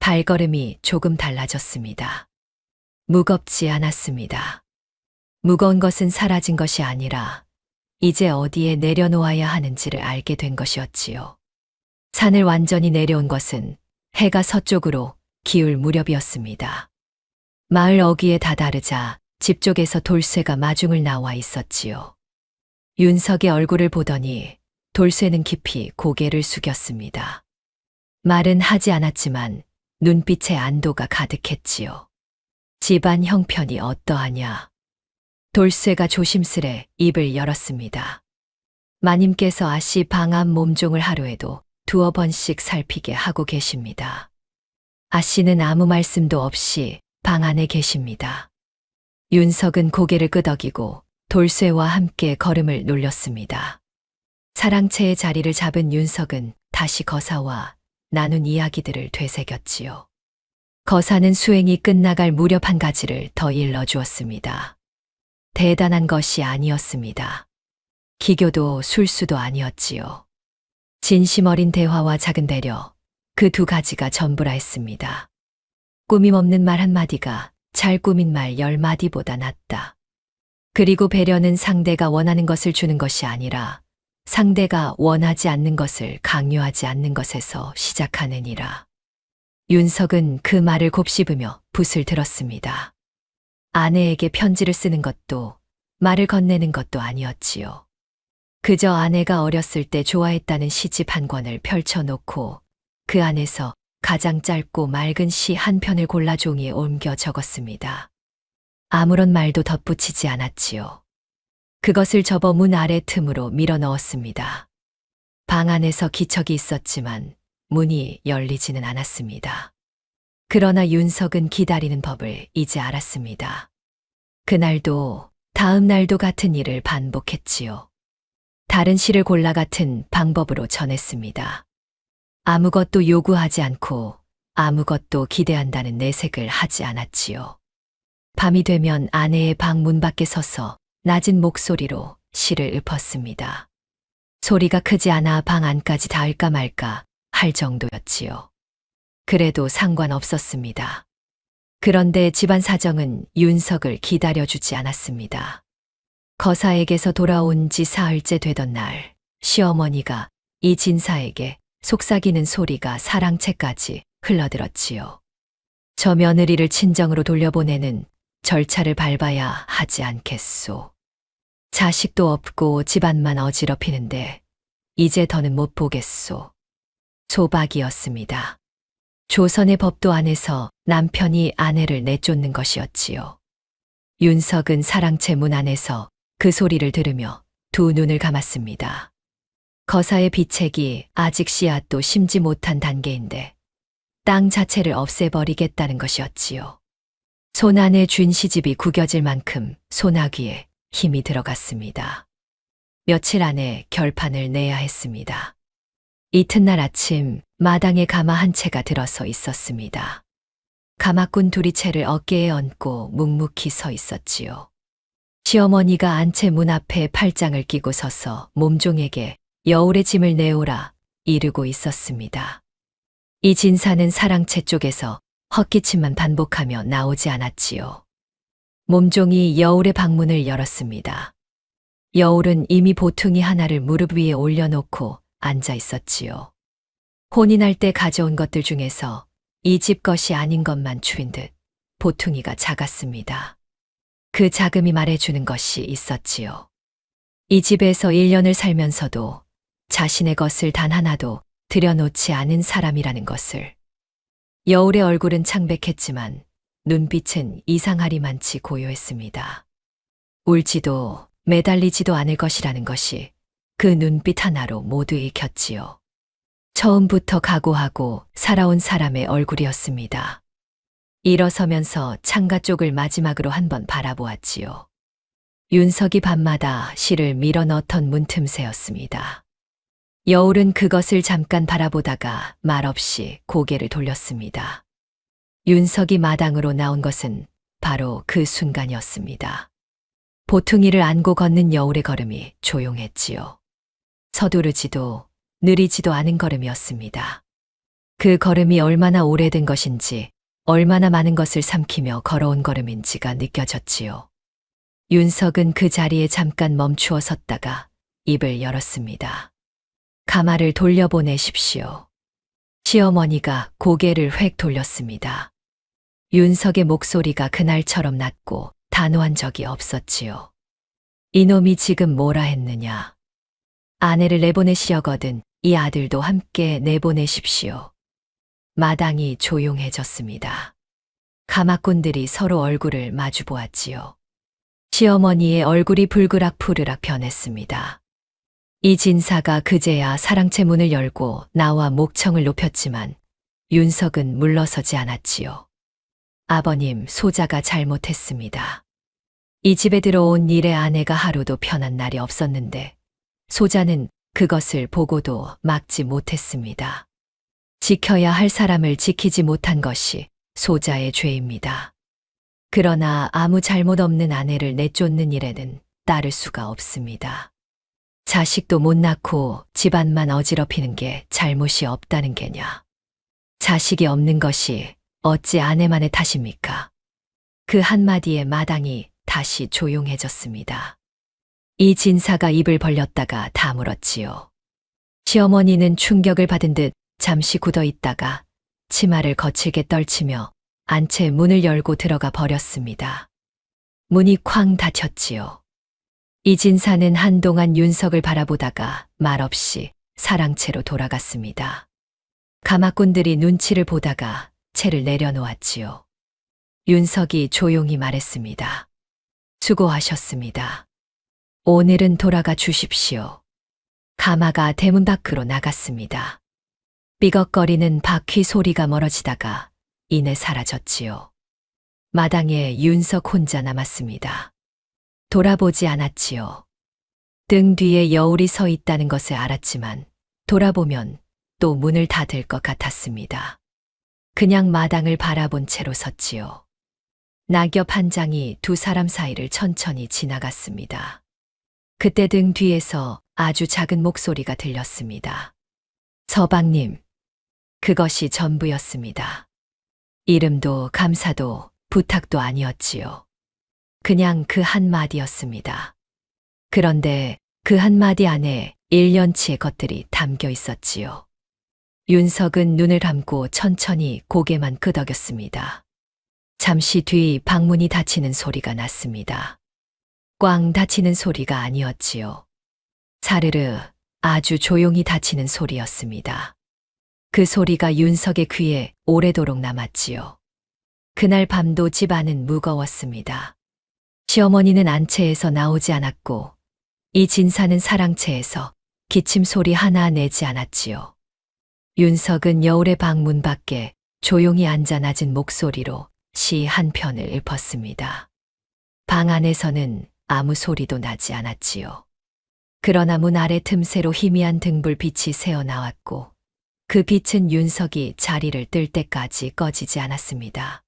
발걸음이 조금 달라졌습니다. 무겁지 않았습니다. 무거운 것은 사라진 것이 아니라 이제 어디에 내려놓아야 하는지를 알게 된 것이었지요. 산을 완전히 내려온 것은 해가 서쪽으로 기울 무렵이었습니다. 마을 어귀에 다다르자 집 쪽에서 돌쇠가 마중을 나와 있었지요. 윤석의 얼굴을 보더니 돌쇠는 깊이 고개를 숙였습니다. 말은 하지 않았지만 눈빛에 안도가 가득했지요. 집안 형편이 어떠하냐? 돌쇠가 조심스레 입을 열었습니다. 마님께서 아씨 방 앞 몸종을 하루에도 두어 번씩 살피게 하고 계십니다. 아씨는 아무 말씀도 없이 방 안에 계십니다. 윤석은 고개를 끄덕이고 돌쇠와 함께 걸음을 놀렸습니다. 사랑채의 자리를 잡은 윤석은 다시 거사와 나눈 이야기들을 되새겼지요. 거사는 수행이 끝나갈 무렵 한 가지를 더 일러주었습니다. 대단한 것이 아니었습니다. 기교도 술수도 아니었지요. 진심 어린 대화와 작은 배려, 그 두 가지가 전부라 했습니다. 꾸밈 없는 말 한마디가 잘 꾸민 말 10마디보다 낫다. 그리고 배려는 상대가 원하는 것을 주는 것이 아니라 상대가 원하지 않는 것을 강요하지 않는 것에서 시작하느니라. 윤석은 그 말을 곱씹으며 붓을 들었습니다. 아내에게 편지를 쓰는 것도 말을 건네는 것도 아니었지요. 그저 아내가 어렸을 때 좋아했다는 시집 한 권을 펼쳐놓고 그 안에서 가장 짧고 맑은 시 한 편을 골라 종이에 옮겨 적었습니다. 아무런 말도 덧붙이지 않았지요. 그것을 접어 문 아래 틈으로 밀어 넣었습니다. 방 안에서 기척이 있었지만 문이 열리지는 않았습니다. 그러나 윤석은 기다리는 법을 이제 알았습니다. 그날도 다음 날도 같은 일을 반복했지요. 다른 시를 골라 같은 방법으로 전했습니다. 아무것도 요구하지 않고 아무것도 기대한다는 내색을 하지 않았지요. 밤이 되면 아내의 방 문 밖에 서서 낮은 목소리로 시를 읊었습니다. 소리가 크지 않아 방 안까지 닿을까 말까 할 정도였지요. 그래도 상관없었습니다. 그런데 집안 사정은 윤석을 기다려주지 않았습니다. 거사에게서 돌아온 지 사흘째 되던 날, 시어머니가 이 진사에게 속삭이는 소리가 사랑채까지 흘러들었지요. 저 며느리를 친정으로 돌려보내는 절차를 밟아야 하지 않겠소. 자식도 없고 집안만 어지럽히는데 이제 더는 못 보겠소. 소박이었습니다. 조선의 법도 안에서 남편이 아내를 내쫓는 것이었지요. 윤석은 사랑채 문 안에서 그 소리를 들으며 두 눈을 감았습니다. 거사의 비책이 아직 씨앗도 심지 못한 단계인데 땅 자체를 없애버리겠다는 것이었지요. 손 안에 쥔 시집이 구겨질 만큼 소나귀에 힘이 들어갔습니다. 며칠 안에 결판을 내야 했습니다. 이튿날 아침 마당에 가마 한 채가 들어서 있었습니다. 가마꾼 둘이 채를 어깨에 얹고 묵묵히 서 있었지요. 시어머니가 안채 문 앞에 팔짱을 끼고 서서 몸종에게 여울의 짐을 내오라 이르고 있었습니다. 이 진사는 사랑채 쪽에서 헛기침만 반복하며 나오지 않았지요. 몸종이 여울의 방문을 열었습니다. 여울은 이미 보퉁이 하나를 무릎 위에 올려놓고 앉아 있었지요. 혼인할 때 가져온 것들 중에서 이 집 것이 아닌 것만 추린 듯 보퉁이가 작았습니다. 그 작음이 말해주는 것이 있었지요. 이 집에서 1년을 살면서도 자신의 것을 단 하나도 들여놓지 않은 사람이라는 것을. 여울의 얼굴은 창백했지만 눈빛은 이상하리만치 고요했습니다. 울지도 매달리지도 않을 것이라는 것이 그 눈빛 하나로 모두 읽혔지요. 처음부터 각오하고 살아온 사람의 얼굴이었습니다. 일어서면서 창가 쪽을 마지막으로 한번 바라보았지요. 윤석이 밤마다 실을 밀어 넣던 문틈새였습니다. 여울은 그것을 잠깐 바라보다가 말없이 고개를 돌렸습니다. 윤석이 마당으로 나온 것은 바로 그 순간이었습니다. 보퉁이를 안고 걷는 여울의 걸음이 조용했지요. 서두르지도 느리지도 않은 걸음이었습니다. 그 걸음이 얼마나 오래된 것인지, 얼마나 많은 것을 삼키며 걸어온 걸음인지가 느껴졌지요. 윤석은 그 자리에 잠깐 멈추어 섰다가 입을 열었습니다. 가마를 돌려보내십시오. 시어머니가 고개를 획 돌렸습니다. 윤석의 목소리가 그날처럼 낮고 단호한 적이 없었지요. 이놈이 지금 뭐라 했느냐. 아내를 내보내시려거든 이 아들도 함께 내보내십시오. 마당이 조용해졌습니다. 가마꾼들이 서로 얼굴을 마주 보았지요. 시어머니의 얼굴이 불그락 푸르락 변했습니다. 이 진사가 그제야 사랑채 문을 열고 나와 목청을 높였지만 윤석은 물러서지 않았지요. 아버님, 소자가 잘못했습니다. 이 집에 들어온 일에 아내가 하루도 편한 날이 없었는데 소자는 그것을 보고도 막지 못했습니다. 지켜야 할 사람을 지키지 못한 것이 소자의 죄입니다. 그러나 아무 잘못 없는 아내를 내쫓는 일에는 따를 수가 없습니다. 자식도 못 낳고 집안만 어지럽히는 게 잘못이 없다는 게냐. 자식이 없는 것이 어찌 아내만의 탓입니까? 그 한마디에 마당이 다시 조용해졌습니다. 이 진사가 입을 벌렸다가 다물었지요. 시어머니는 충격을 받은 듯 잠시 굳어 있다가 치마를 거칠게 떨치며 안채 문을 열고 들어가 버렸습니다. 문이 쾅 닫혔지요. 이 진사는 한동안 윤석을 바라보다가 말없이 사랑채로 돌아갔습니다. 가마꾼들이 눈치를 보다가 채를 내려놓았지요. 윤석이 조용히 말했습니다. 수고하셨습니다. 오늘은 돌아가 주십시오. 가마가 대문 밖으로 나갔습니다. 삐걱거리는 바퀴 소리가 멀어지다가 이내 사라졌지요. 마당에 윤석 혼자 남았습니다. 돌아보지 않았지요. 등 뒤에 여울이 서 있다는 것을 알았지만 돌아보면 또 문을 닫을 것 같았습니다. 그냥 마당을 바라본 채로 섰지요. 낙엽 한 장이 두 사람 사이를 천천히 지나갔습니다. 그때 등 뒤에서 아주 작은 목소리가 들렸습니다. 서방님. 그것이 전부였습니다. 이름도 감사도 부탁도 아니었지요. 그냥 그 한마디였습니다. 그런데 그 한마디 안에 1년치의 것들이 담겨 있었지요. 윤석은 눈을 감고 천천히 고개만 끄덕였습니다. 잠시 뒤 방문이 닫히는 소리가 났습니다. 꽝 닫히는 소리가 아니었지요. 사르르 아주 조용히 닫히는 소리였습니다. 그 소리가 윤석의 귀에 오래도록 남았지요. 그날 밤도 집 안은 무거웠습니다. 시어머니는 안채에서 나오지 않았고 이 진사는 사랑채에서 기침 소리 하나 내지 않았지요. 윤석은 여울의 방문 밖에 조용히 앉아 낮은 목소리로 시 한 편을 읊었습니다. 방 안에서는 아무 소리도 나지 않았지요. 그러나 문 아래 틈새로 희미한 등불 빛이 새어 나왔고 그 빛은 윤석이 자리를 뜰 때까지 꺼지지 않았습니다.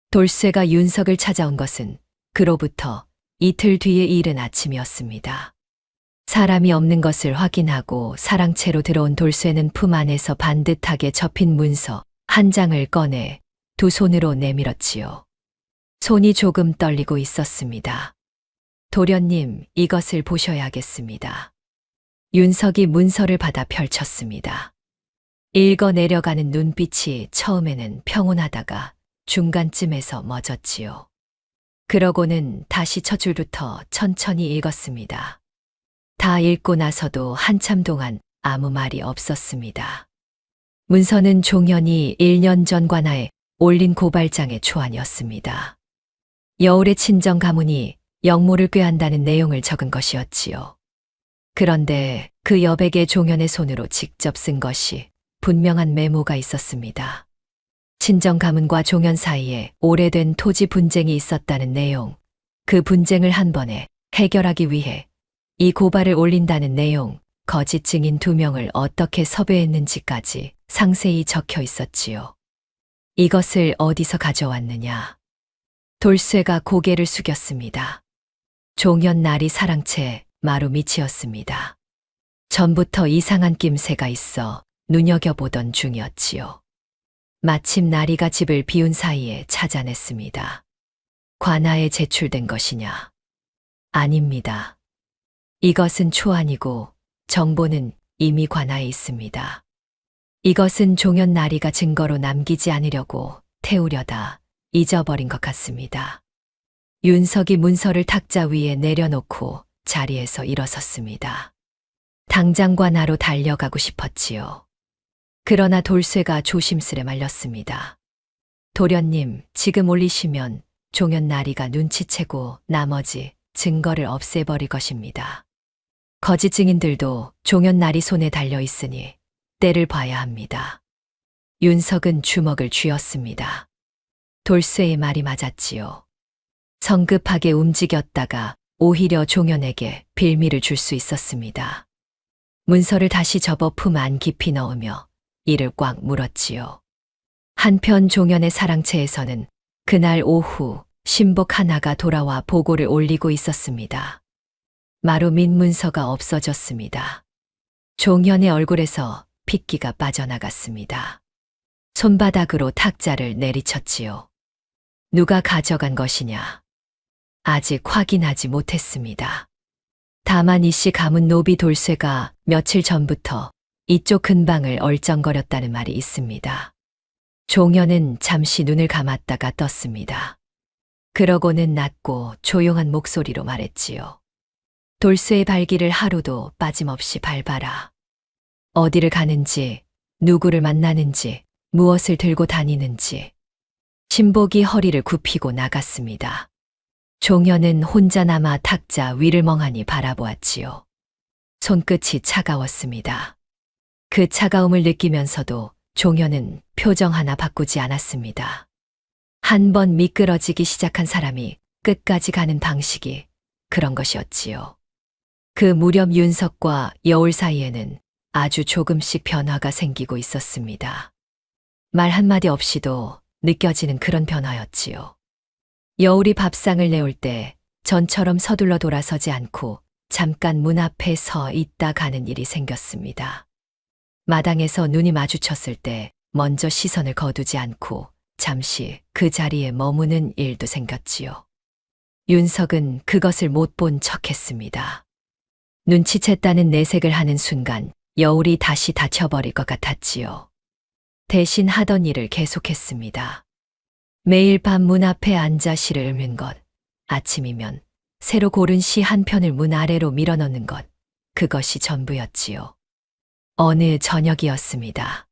돌쇠가 윤석을 찾아온 것은 그로부터 이틀 뒤의 이른 아침이었습니다. 사람이 없는 것을 확인하고 사랑채로 들어온 돌쇠는 품 안에서 반듯하게 접힌 문서 한 장을 꺼내 두 손으로 내밀었지요. 손이 조금 떨리고 있었습니다. 도련님, 이것을 보셔야겠습니다. 윤석이 문서를 받아 펼쳤습니다. 읽어 내려가는 눈빛이 처음에는 평온하다가 중간쯤에서 멎었지요. 그러고는 다시 첫 줄부터 천천히 읽었습니다. 다 읽고 나서도 한참 동안 아무 말이 없었습니다. 문서는 종현이 1년 전 관아에 올린 고발장의 초안이었습니다. 여울의 친정 가문이 영모를 꾀한다는 내용을 적은 것이었지요. 그런데 그 여백에 종현의 손으로 직접 쓴 것이 분명한 메모가 있었습니다. 친정 가문과 종현 사이에 오래된 토지 분쟁이 있었다는 내용, 그 분쟁을 한 번에 해결하기 위해 이 고발을 올린다는 내용, 거짓 증인 2명을 어떻게 섭외했는지까지 상세히 적혀 있었지요. 이것을 어디서 가져왔느냐? 돌쇠가 고개를 숙였습니다. 종현 날이 사랑채 마루 밑이었습니다. 전부터 이상한 낌새가 있어 눈여겨보던 중이었지요. 마침 나리가 집을 비운 사이에 찾아냈습니다. 관아에 제출된 것이냐? 아닙니다. 이것은 초안이고 정보는 이미 관아에 있습니다. 이것은 종현 나리가 증거로 남기지 않으려고 태우려다 잊어버린 것 같습니다. 윤석이 문서를 탁자 위에 내려놓고 자리에서 일어섰습니다. 당장 관아로 달려가고 싶었지요. 그러나 돌쇠가 조심스레 말렸습니다. 도련님, 지금 올리시면 종현 나리가 눈치채고 나머지 증거를 없애버릴 것입니다. 거짓 증인들도 종현 나리 손에 달려 있으니 때를 봐야 합니다. 윤석은 주먹을 쥐었습니다. 돌쇠의 말이 맞았지요. 성급하게 움직였다가 오히려 종현에게 빌미를 줄 수 있었습니다. 문서를 다시 접어 품 안 깊이 넣으며 이를 꽉 물었지요. 한편 종현의 사랑채에서는 그날 오후 신복 하나가 돌아와 보고를 올리고 있었습니다. 마루 밑 문서가 없어졌습니다. 종현의 얼굴에서 핏기가 빠져나갔습니다. 손바닥으로 탁자를 내리쳤지요. 누가 가져간 것이냐? 아직 확인하지 못했습니다. 다만 이씨 가문 노비 돌쇠가 며칠 전부터 이쪽 근방을 얼쩡거렸다는 말이 있습니다. 종현은 잠시 눈을 감았다가 떴습니다. 그러고는 낮고 조용한 목소리로 말했지요. 돌쇠의 발길을 하루도 빠짐없이 밟아라. 어디를 가는지, 누구를 만나는지, 무엇을 들고 다니는지. 신복이 허리를 굽히고 나갔습니다. 종현은 혼자 남아 탁자 위를 멍하니 바라보았지요. 손끝이 차가웠습니다. 그 차가움을 느끼면서도 종현은 표정 하나 바꾸지 않았습니다. 한 번 미끄러지기 시작한 사람이 끝까지 가는 방식이 그런 것이었지요. 그 무렵 윤석과 여울 사이에는 아주 조금씩 변화가 생기고 있었습니다. 말 한마디 없이도 느껴지는 그런 변화였지요. 여울이 밥상을 내올 때 전처럼 서둘러 돌아서지 않고 잠깐 문 앞에 서 있다 가는 일이 생겼습니다. 마당에서 눈이 마주쳤을 때 먼저 시선을 거두지 않고 잠시 그 자리에 머무는 일도 생겼지요. 윤석은 그것을 못 본 척했습니다. 눈치챘다는 내색을 하는 순간 여울이 다시 다쳐버릴 것 같았지요. 대신 하던 일을 계속했습니다. 매일 밤 문 앞에 앉아 시를 읽는 것, 아침이면 새로 고른 시 한 편을 문 아래로 밀어넣는 것, 그것이 전부였지요. 어느 저녁이었습니다.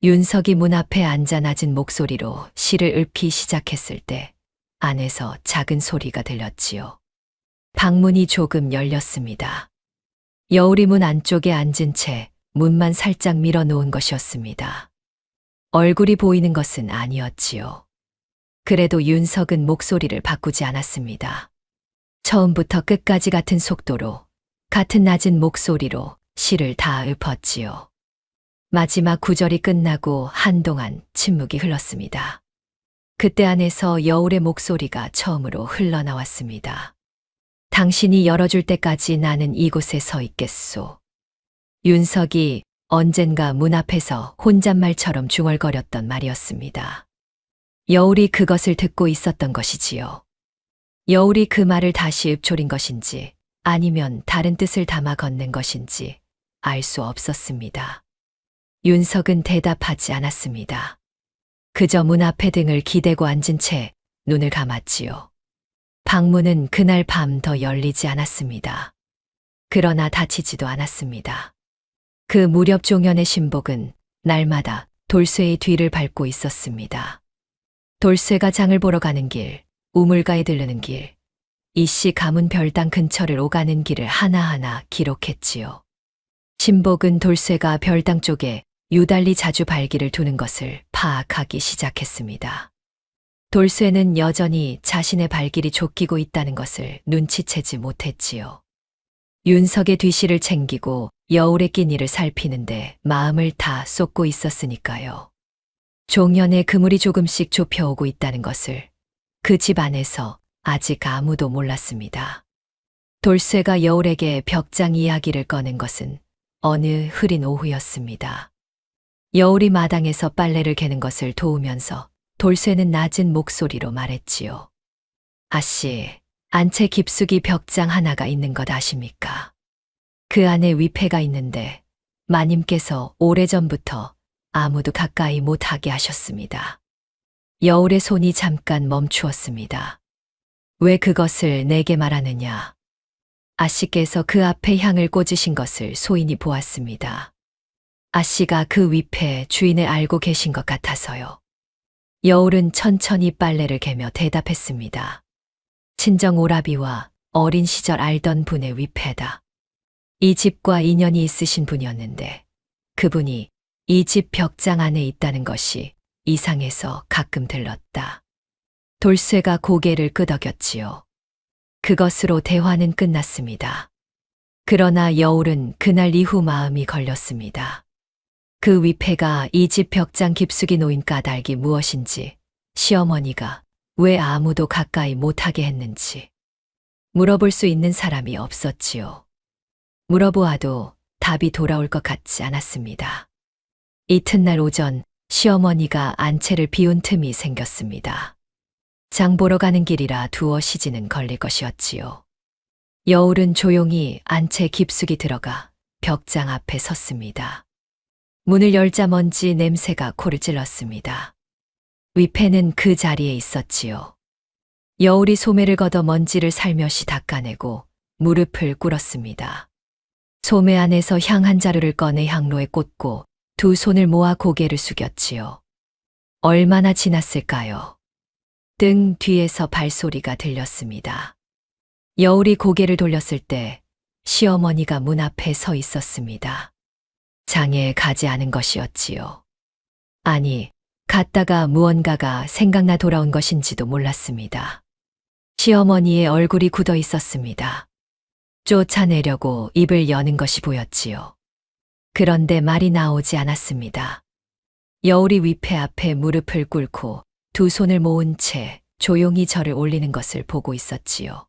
윤석이 문 앞에 앉아 낮은 목소리로 시를 읊기 시작했을 때 안에서 작은 소리가 들렸지요. 방문이 조금 열렸습니다. 여울이 문 안쪽에 앉은 채 문만 살짝 밀어놓은 것이었습니다. 얼굴이 보이는 것은 아니었지요. 그래도 윤석은 목소리를 바꾸지 않았습니다. 처음부터 끝까지 같은 속도로, 같은 낮은 목소리로 시를 다 읊었지요. 마지막 구절이 끝나고 한동안 침묵이 흘렀습니다. 그때 안에서 여울의 목소리가 처음으로 흘러나왔습니다. 당신이 열어줄 때까지 나는 이곳에 서 있겠소. 윤석이 언젠가 문 앞에서 혼잣말처럼 중얼거렸던 말이었습니다. 여울이 그것을 듣고 있었던 것이지요. 여울이 그 말을 다시 읊조린 것인지 아니면 다른 뜻을 담아 건넨 것인지 알 수 없었습니다. 윤석은 대답하지 않았습니다. 그저 문 앞에 등을 기대고 앉은 채 눈을 감았지요. 방문은 그날 밤 더 열리지 않았습니다. 그러나 닫히지도 않았습니다. 그 무렵 종현의 신복은 날마다 돌쇠의 뒤를 밟고 있었습니다. 돌쇠가 장을 보러 가는 길, 우물가에 들르는 길, 이씨 가문 별당 근처를 오가는 길을 하나하나 기록했지요. 신복은 돌쇠가 별당 쪽에 유달리 자주 발길을 두는 것을 파악하기 시작했습니다. 돌쇠는 여전히 자신의 발길이 쫓기고 있다는 것을 눈치채지 못했지요. 윤석의 뒤실을 챙기고 여울의 끼니를 살피는데 마음을 다 쏟고 있었으니까요. 종현의 그물이 조금씩 좁혀오고 있다는 것을 그 집 안에서 아직 아무도 몰랐습니다. 돌쇠가 여울에게 벽장 이야기를 꺼낸 것은 어느 흐린 오후였습니다. 여울이 마당에서 빨래를 개는 것을 도우면서 돌쇠는 낮은 목소리로 말했지요. 아씨, 안채 깊숙이 벽장 하나가 있는 것 아십니까? 그 안에 위패가 있는데 마님께서 오래전부터 아무도 가까이 못하게 하셨습니다. 여울의 손이 잠깐 멈추었습니다. 왜 그것을 내게 말하느냐? 아씨께서 그 앞에 향을 꽂으신 것을 소인이 보았습니다. 아씨가 그 위패 주인을 알고 계신 것 같아서요. 여울은 천천히 빨래를 개며 대답했습니다. 친정 오라비와 어린 시절 알던 분의 위패다. 이 집과 인연이 있으신 분이었는데 그분이 이 집 벽장 안에 있다는 것이 이상해서 가끔 들렀다. 돌쇠가 고개를 끄덕였지요. 그것으로 대화는 끝났습니다. 그러나 여울은 그날 이후 마음이 걸렸습니다. 그 위패가 이 집 벽장 깊숙이 놓인 까닭이 무엇인지, 시어머니가 왜 아무도 가까이 못하게 했는지 물어볼 수 있는 사람이 없었지요. 물어보아도 답이 돌아올 것 같지 않았습니다. 이튿날 오전 시어머니가 안채를 비운 틈이 생겼습니다. 장 보러 가는 길이라 두어 시지는 걸릴 것이었지요. 여울은 조용히 안채 깊숙이 들어가 벽장 앞에 섰습니다. 문을 열자 먼지 냄새가 코를 찔렀습니다. 위패는 그 자리에 있었지요. 여울이 소매를 걷어 먼지를 살며시 닦아내고 무릎을 꿇었습니다. 소매 안에서 향 한 자루를 꺼내 향로에 꽂고 두 손을 모아 고개를 숙였지요. 얼마나 지났을까요? 등 뒤에서 발소리가 들렸습니다. 여울이 고개를 돌렸을 때 시어머니가 문 앞에 서 있었습니다. 장에 가지 않은 것이었지요. 아니, 갔다가 무언가가 생각나 돌아온 것인지도 몰랐습니다. 시어머니의 얼굴이 굳어 있었습니다. 쫓아내려고 입을 여는 것이 보였지요. 그런데 말이 나오지 않았습니다. 여울이 위패 앞에 무릎을 꿇고 두 손을 모은 채 조용히 절을 올리는 것을 보고 있었지요.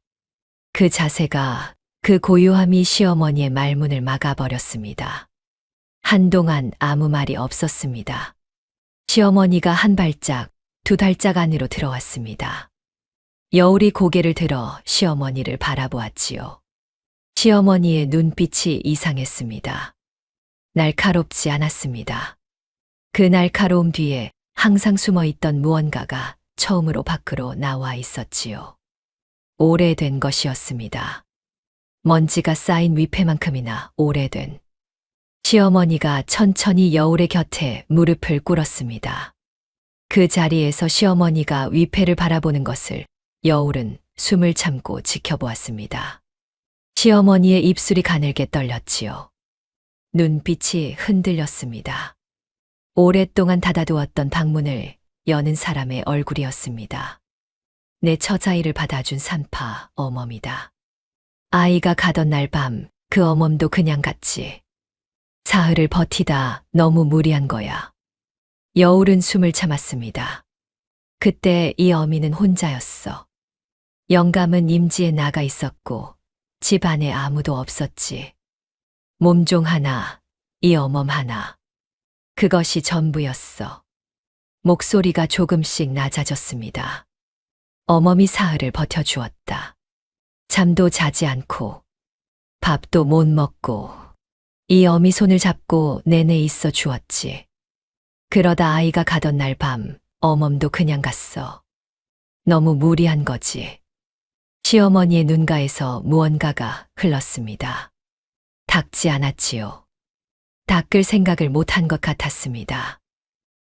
그 자세가, 그 고요함이 시어머니의 말문을 막아버렸습니다. 한동안 아무 말이 없었습니다. 시어머니가 한 발짝, 두 발짝 안으로 들어왔습니다. 여울이 고개를 들어 시어머니를 바라보았지요. 시어머니의 눈빛이 이상했습니다. 날카롭지 않았습니다. 그 날카로움 뒤에 항상 숨어 있던 무언가가 처음으로 밖으로 나와 있었지요. 오래된 것이었습니다. 먼지가 쌓인 위패만큼이나 오래된. 시어머니가 천천히 여울의 곁에 무릎을 꿇었습니다. 그 자리에서 시어머니가 위패를 바라보는 것을 여울은 숨을 참고 지켜보았습니다. 시어머니의 입술이 가늘게 떨렸지요. 눈빛이 흔들렸습니다. 오랫동안 닫아두었던 방문을 여는 사람의 얼굴이었습니다. 내 처자이를 받아준 산파 어멈이다. 아이가 가던 날 밤 그 어멈도 그냥 갔지. 사흘을 버티다 너무 무리한 거야. 여울은 숨을 참았습니다. 그때 이 어미는 혼자였어. 영감은 임지에 나가 있었고 집 안에 아무도 없었지. 몸종 하나, 이 어멈 하나. 그것이 전부였어. 목소리가 조금씩 낮아졌습니다. 어멈이 사흘을 버텨주었다. 잠도 자지 않고 밥도 못 먹고 이 어미 손을 잡고 내내 있어 주었지. 그러다 아이가 가던 날 밤 어멈도 그냥 갔어. 너무 무리한 거지. 시어머니의 눈가에서 무언가가 흘렀습니다. 닦지 않았지요. 닦을 생각을 못한 것 같았습니다.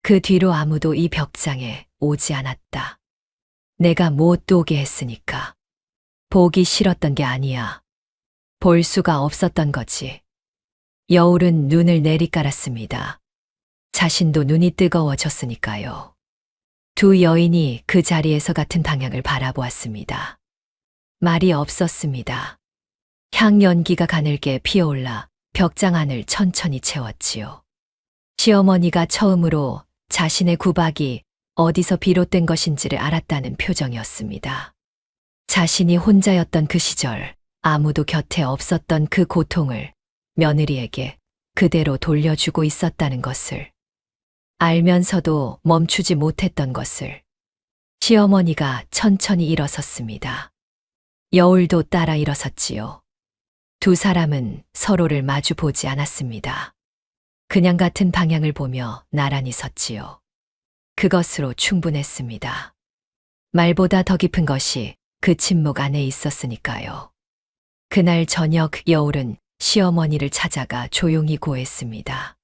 그 뒤로 아무도 이 벽장에 오지 않았다. 내가 못 오게 했으니까. 보기 싫었던 게 아니야. 볼 수가 없었던 거지. 여울은 눈을 내리깔았습니다. 자신도 눈이 뜨거워졌으니까요. 두 여인이 그 자리에서 같은 방향을 바라보았습니다. 말이 없었습니다. 향 연기가 가늘게 피어올라 벽장 안을 천천히 채웠지요. 시어머니가 처음으로 자신의 구박이 어디서 비롯된 것인지를 알았다는 표정이었습니다. 자신이 혼자였던 그 시절, 아무도 곁에 없었던 그 고통을 며느리에게 그대로 돌려주고 있었다는 것을, 알면서도 멈추지 못했던 것을. 시어머니가 천천히 일어섰습니다. 여울도 따라 일어섰지요. 두 사람은 서로를 마주 보지 않았습니다. 그냥 같은 방향을 보며 나란히 섰지요. 그것으로 충분했습니다. 말보다 더 깊은 것이 그 침묵 안에 있었으니까요. 그날 저녁 여울은 시어머니를 찾아가 조용히 고했습니다.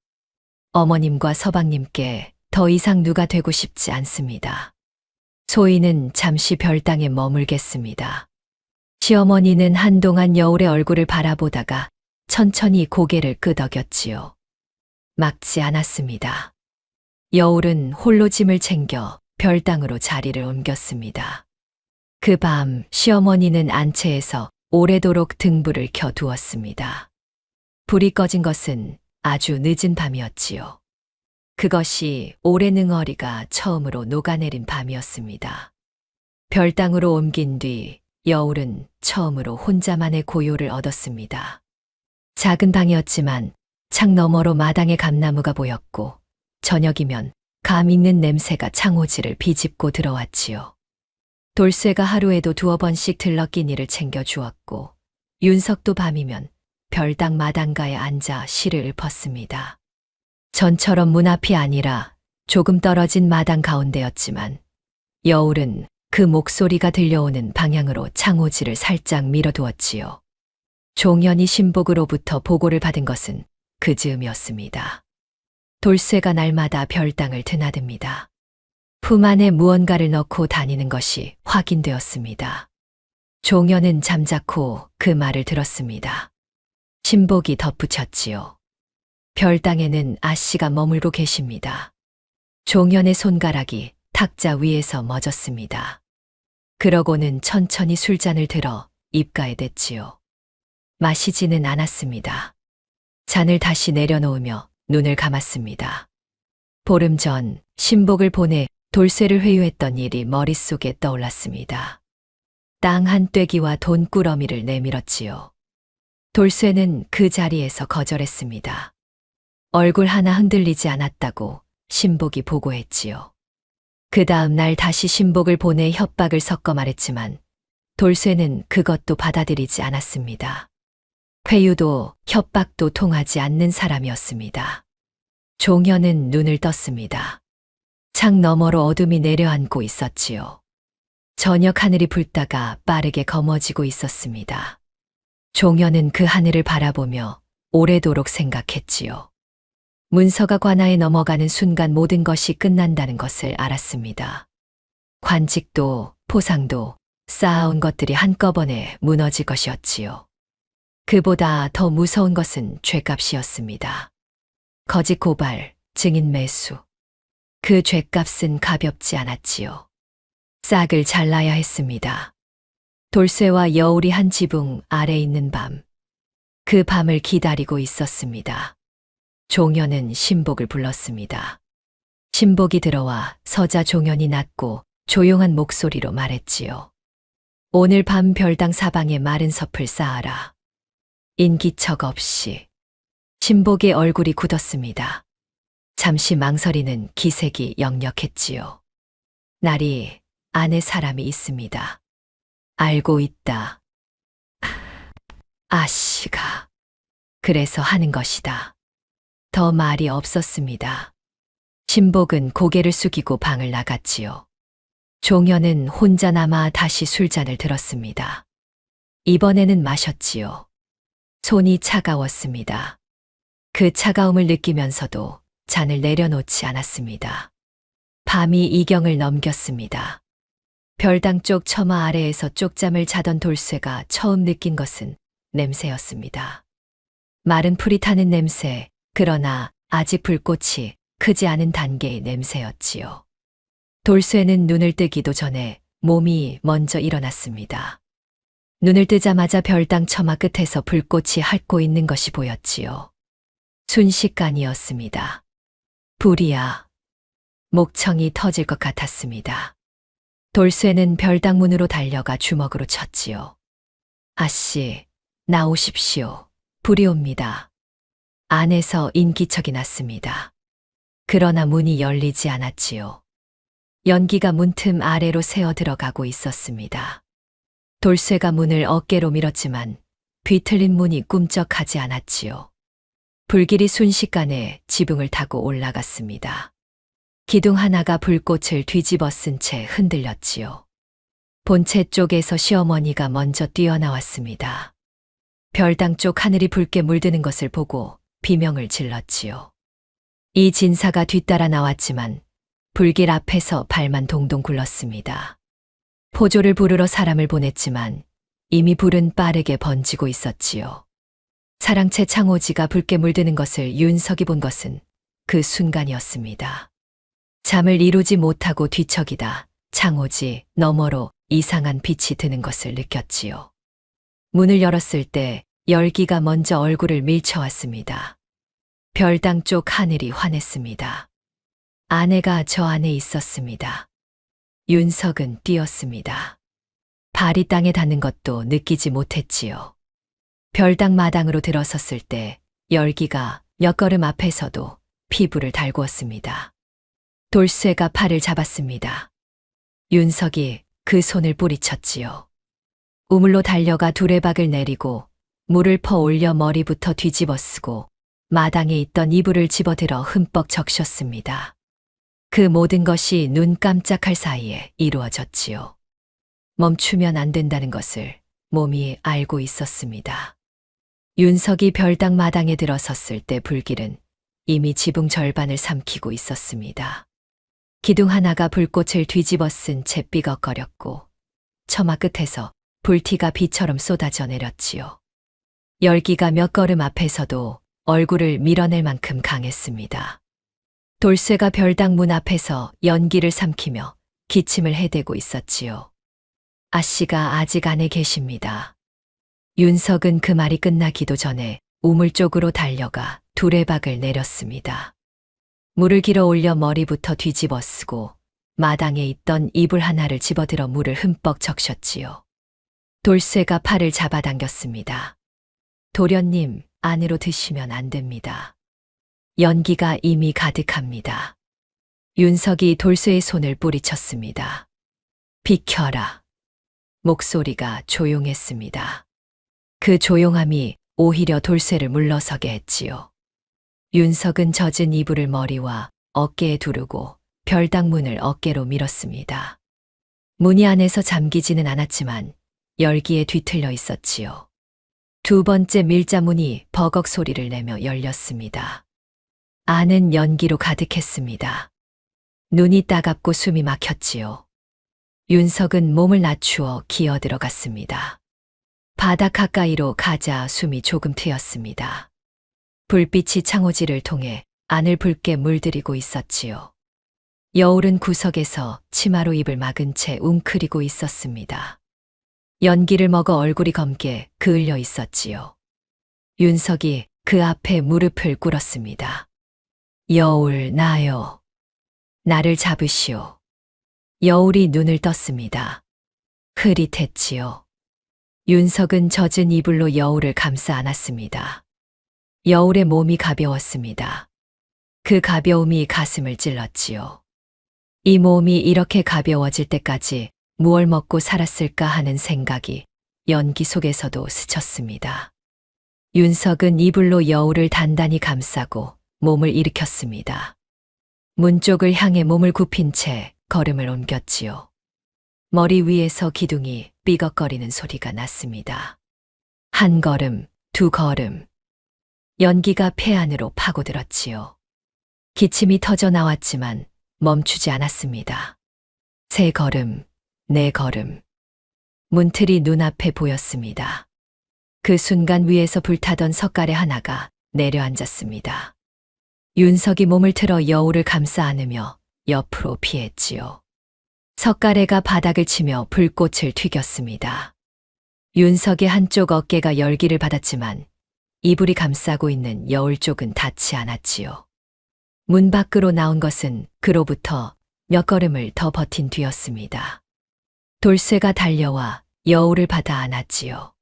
어머님과 서방님께 더 이상 누가 되고 싶지 않습니다. 소인은 잠시 별당에 머물겠습니다. 시어머니는 한동안 여울의 얼굴을 바라보다가 천천히 고개를 끄덕였지요. 막지 않았습니다. 여울은 홀로 짐을 챙겨 별당으로 자리를 옮겼습니다. 그 밤 시어머니는 안채에서 오래도록 등불을 켜두었습니다. 불이 꺼진 것은 아주 늦은 밤이었지요. 그것이 올해 능어리가 처음으로 녹아내린 밤이었습니다. 별당으로 옮긴 뒤 여울은 처음으로 혼자만의 고요를 얻었습니다. 작은 방이었지만 창 너머로 마당에 감나무가 보였고 저녁이면 감 익는 냄새가 창호지를 비집고 들어왔지요. 돌쇠가 하루에도 두어 번씩 들러 끼니를 챙겨 주었고 윤석도 밤이면 별당 마당가에 앉아 시를 읊었습니다. 전처럼 문 앞이 아니라 조금 떨어진 마당 가운데였지만 여울은 그 목소리가 들려오는 방향으로 창호지를 살짝 밀어두었지요. 종현이 신복으로부터 보고를 받은 것은 그 즈음이었습니다. 돌쇠가 날마다 별당을 드나듭니다. 품 안에 무언가를 넣고 다니는 것이 확인되었습니다. 종현은 잠자코 그 말을 들었습니다. 신복이 덧붙였지요. 별당에는 아씨가 머물고 계십니다. 종현의 손가락이 탁자 위에서 멎었습니다. 그러고는 천천히 술잔을 들어 입가에 댔지요. 마시지는 않았습니다. 잔을 다시 내려놓으며 눈을 감았습니다. 보름 전 신복을 보내 돌쇠를 회유했던 일이 머릿속에 떠올랐습니다. 땅 한 떼기와 돈꾸러미를 내밀었지요. 돌쇠는 그 자리에서 거절했습니다. 얼굴 하나 흔들리지 않았다고 신복이 보고했지요. 그 다음 날 다시 신복을 보내 협박을 섞어 말했지만 돌쇠는 그것도 받아들이지 않았습니다. 회유도 협박도 통하지 않는 사람이었습니다. 종현은 눈을 떴습니다. 창 너머로 어둠이 내려앉고 있었지요. 저녁 하늘이 붉다가 빠르게 검어지고 있었습니다. 종현은 그 하늘을 바라보며 오래도록 생각했지요. 문서가 관아에 넘어가는 순간 모든 것이 끝난다는 것을 알았습니다. 관직도 포상도 쌓아온 것들이 한꺼번에 무너질 것이었지요. 그보다 더 무서운 것은 죗값이었습니다. 거짓 고발, 증인 매수. 그 죗값은 가볍지 않았지요. 싹을 잘라야 했습니다. 돌쇠와 여울이 한 지붕 아래 있는 밤. 그 밤을 기다리고 있었습니다. 종현은 신복을 불렀습니다. 신복이 들어와 서자 종현이 낮고 조용한 목소리로 말했지요. 오늘 밤 별당 사방에 마른 섭을 쌓아라. 인기척 없이. 신복의 얼굴이 굳었습니다. 잠시 망설이는 기색이 역력했지요. 나리 안에 사람이 있습니다. 알고 있다. 아씨가. 그래서 하는 것이다. 더 말이 없었습니다. 신복은 고개를 숙이고 방을 나갔지요. 종현은 혼자 남아 다시 술잔을 들었습니다. 이번에는 마셨지요. 손이 차가웠습니다. 그 차가움을 느끼면서도 잔을 내려놓지 않았습니다. 밤이 이경을 넘겼습니다. 별당 쪽 처마 아래에서 쪽잠을 자던 돌쇠가 처음 느낀 것은 냄새였습니다. 마른 풀이 타는 냄새, 그러나 아직 불꽃이 크지 않은 단계의 냄새였지요. 돌쇠는 눈을 뜨기도 전에 몸이 먼저 일어났습니다. 눈을 뜨자마자 별당 처마 끝에서 불꽃이 핥고 있는 것이 보였지요. 순식간이었습니다. 불이야. 목청이 터질 것 같았습니다. 돌쇠는 별당 문으로 달려가 주먹으로 쳤지요. 아씨, 나오십시오. 불이 옵니다. 안에서 인기척이 났습니다. 그러나 문이 열리지 않았지요. 연기가 문틈 아래로 새어 들어가고 있었습니다. 돌쇠가 문을 어깨로 밀었지만 뒤틀린 문이 꿈쩍하지 않았지요. 불길이 순식간에 지붕을 타고 올라갔습니다. 기둥 하나가 불꽃을 뒤집어 쓴 채 흔들렸지요. 본체 쪽에서 시어머니가 먼저 뛰어나왔습니다. 별당 쪽 하늘이 붉게 물드는 것을 보고 비명을 질렀지요. 이 진사가 뒤따라 나왔지만 불길 앞에서 발만 동동 굴렀습니다. 포조를 부르러 사람을 보냈지만 이미 불은 빠르게 번지고 있었지요. 사랑채 창호지가 붉게 물드는 것을 윤석이 본 것은 그 순간이었습니다. 잠을 이루지 못하고 뒤척이다 창호지 너머로 이상한 빛이 드는 것을 느꼈지요. 문을 열었을 때 열기가 먼저 얼굴을 밀쳐왔습니다. 별당 쪽 하늘이 환했습니다. 아내가 저 안에 있었습니다. 윤석은 뛰었습니다. 발이 땅에 닿는 것도 느끼지 못했지요. 별당 마당으로 들어섰을 때 열기가 몇 걸음 앞에서도 피부를 달구었습니다. 돌쇠가 팔을 잡았습니다. 윤석이 그 손을 뿌리쳤지요. 우물로 달려가 두레박을 내리고 물을 퍼 올려 머리부터 뒤집어 쓰고 마당에 있던 이불을 집어들어 흠뻑 적셨습니다. 그 모든 것이 눈 깜짝할 사이에 이루어졌지요. 멈추면 안 된다는 것을 몸이 알고 있었습니다. 윤석이 별당 마당에 들어섰을 때 불길은 이미 지붕 절반을 삼키고 있었습니다. 기둥 하나가 불꽃을 뒤집어 쓴 채 삐걱거렸고 처마 끝에서 불티가 비처럼 쏟아져 내렸지요. 열기가 몇 걸음 앞에서도 얼굴을 밀어낼 만큼 강했습니다. 돌쇠가 별당 문 앞에서 연기를 삼키며 기침을 해대고 있었지요. 아씨가 아직 안에 계십니다. 윤석은 그 말이 끝나기도 전에 우물 쪽으로 달려가 두레박을 내렸습니다. 물을 길어 올려 머리부터 뒤집어 쓰고 마당에 있던 이불 하나를 집어들어 물을 흠뻑 적셨지요. 돌쇠가 팔을 잡아당겼습니다. 도련님, 안으로 드시면 안 됩니다. 연기가 이미 가득합니다. 윤석이 돌쇠의 손을 뿌리쳤습니다. 비켜라. 목소리가 조용했습니다. 그 조용함이 오히려 돌쇠를 물러서게 했지요. 윤석은 젖은 이불을 머리와 어깨에 두르고 별당 문을 어깨로 밀었습니다. 문이 안에서 잠기지는 않았지만 열기에 뒤틀려 있었지요. 두 번째 밀자문이 버걱 소리를 내며 열렸습니다. 안은 연기로 가득했습니다. 눈이 따갑고 숨이 막혔지요. 윤석은 몸을 낮추어 기어 들어갔습니다. 바닥 가까이로 가자 숨이 조금 트였습니다. 불빛이 창호지를 통해 안을 붉게 물들이고 있었지요. 여울은 구석에서 치마로 입을 막은 채 웅크리고 있었습니다. 연기를 먹어 얼굴이 검게 그을려 있었지요. 윤석이 그 앞에 무릎을 꿇었습니다. 여울 나요. 나를 잡으시오. 여울이 눈을 떴습니다. 흐릿했지요. 윤석은 젖은 이불로 여울을 감싸 안았습니다. 여울의 몸이 가벼웠습니다. 그 가벼움이 가슴을 찔렀지요. 이 몸이 이렇게 가벼워질 때까지 무얼 먹고 살았을까 하는 생각이 연기 속에서도 스쳤습니다. 윤석은 이불로 여울을 단단히 감싸고 몸을 일으켰습니다. 문 쪽을 향해 몸을 굽힌 채 걸음을 옮겼지요. 머리 위에서 기둥이 삐걱거리는 소리가 났습니다. 한 걸음, 두 걸음. 연기가 폐 안으로 파고들었지요. 기침이 터져 나왔지만 멈추지 않았습니다. 세 걸음, 네 걸음. 문틀이 눈앞에 보였습니다. 그 순간 위에서 불타던 석가래 하나가 내려앉았습니다. 윤석이 몸을 틀어 여울을 감싸 안으며 옆으로 피했지요. 석가래가 바닥을 치며 불꽃을 튀겼습니다. 윤석의 한쪽 어깨가 열기를 받았지만 이불이 감싸고 있는 여울 쪽은 닿지 않았지요. 문 밖으로 나온 것은 그로부터 몇 걸음을 더 버틴 뒤였습니다. 돌쇠가 달려와 여울을 받아 안았지요.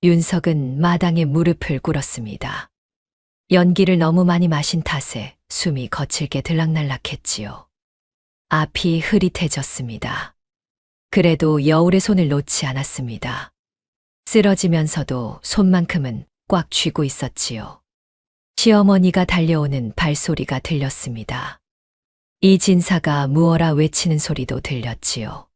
윤석은 마당에 무릎을 꿇었습니다. 연기를 너무 많이 마신 탓에 숨이 거칠게 들락날락했지요. 앞이 흐릿해졌습니다. 그래도 여울의 손을 놓지 않았습니다. 쓰러지면서도 손만큼은 꽉 쥐고 있었지요. 시어머니가 달려오는 발소리가 들렸습니다. 이진사가 무어라 외치는 소리도 들렸지요.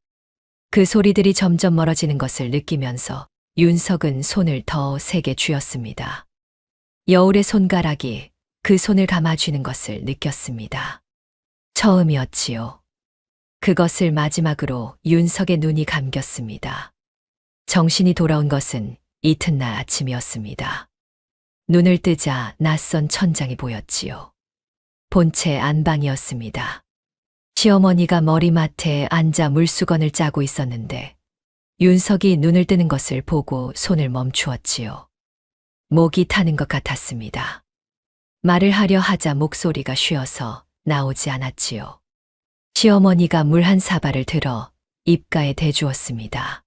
그 소리들이 점점 멀어지는 것을 느끼면서 윤석은 손을 더 세게 쥐었습니다. 여울의 손가락이 그 손을 감아쥐는 것을 느꼈습니다. 처음이었지요. 그것을 마지막으로 윤석의 눈이 감겼습니다. 정신이 돌아온 것은 이튿날 아침이었습니다. 눈을 뜨자 낯선 천장이 보였지요. 본체 안방이었습니다. 시어머니가 머리맡에 앉아 물수건을 짜고 있었는데 윤석이 눈을 뜨는 것을 보고 손을 멈추었지요. 목이 타는 것 같았습니다. 말을 하려 하자 목소리가 쉬어서 나오지 않았지요. 시어머니가 물 한 사발을 들어 입가에 대주었습니다.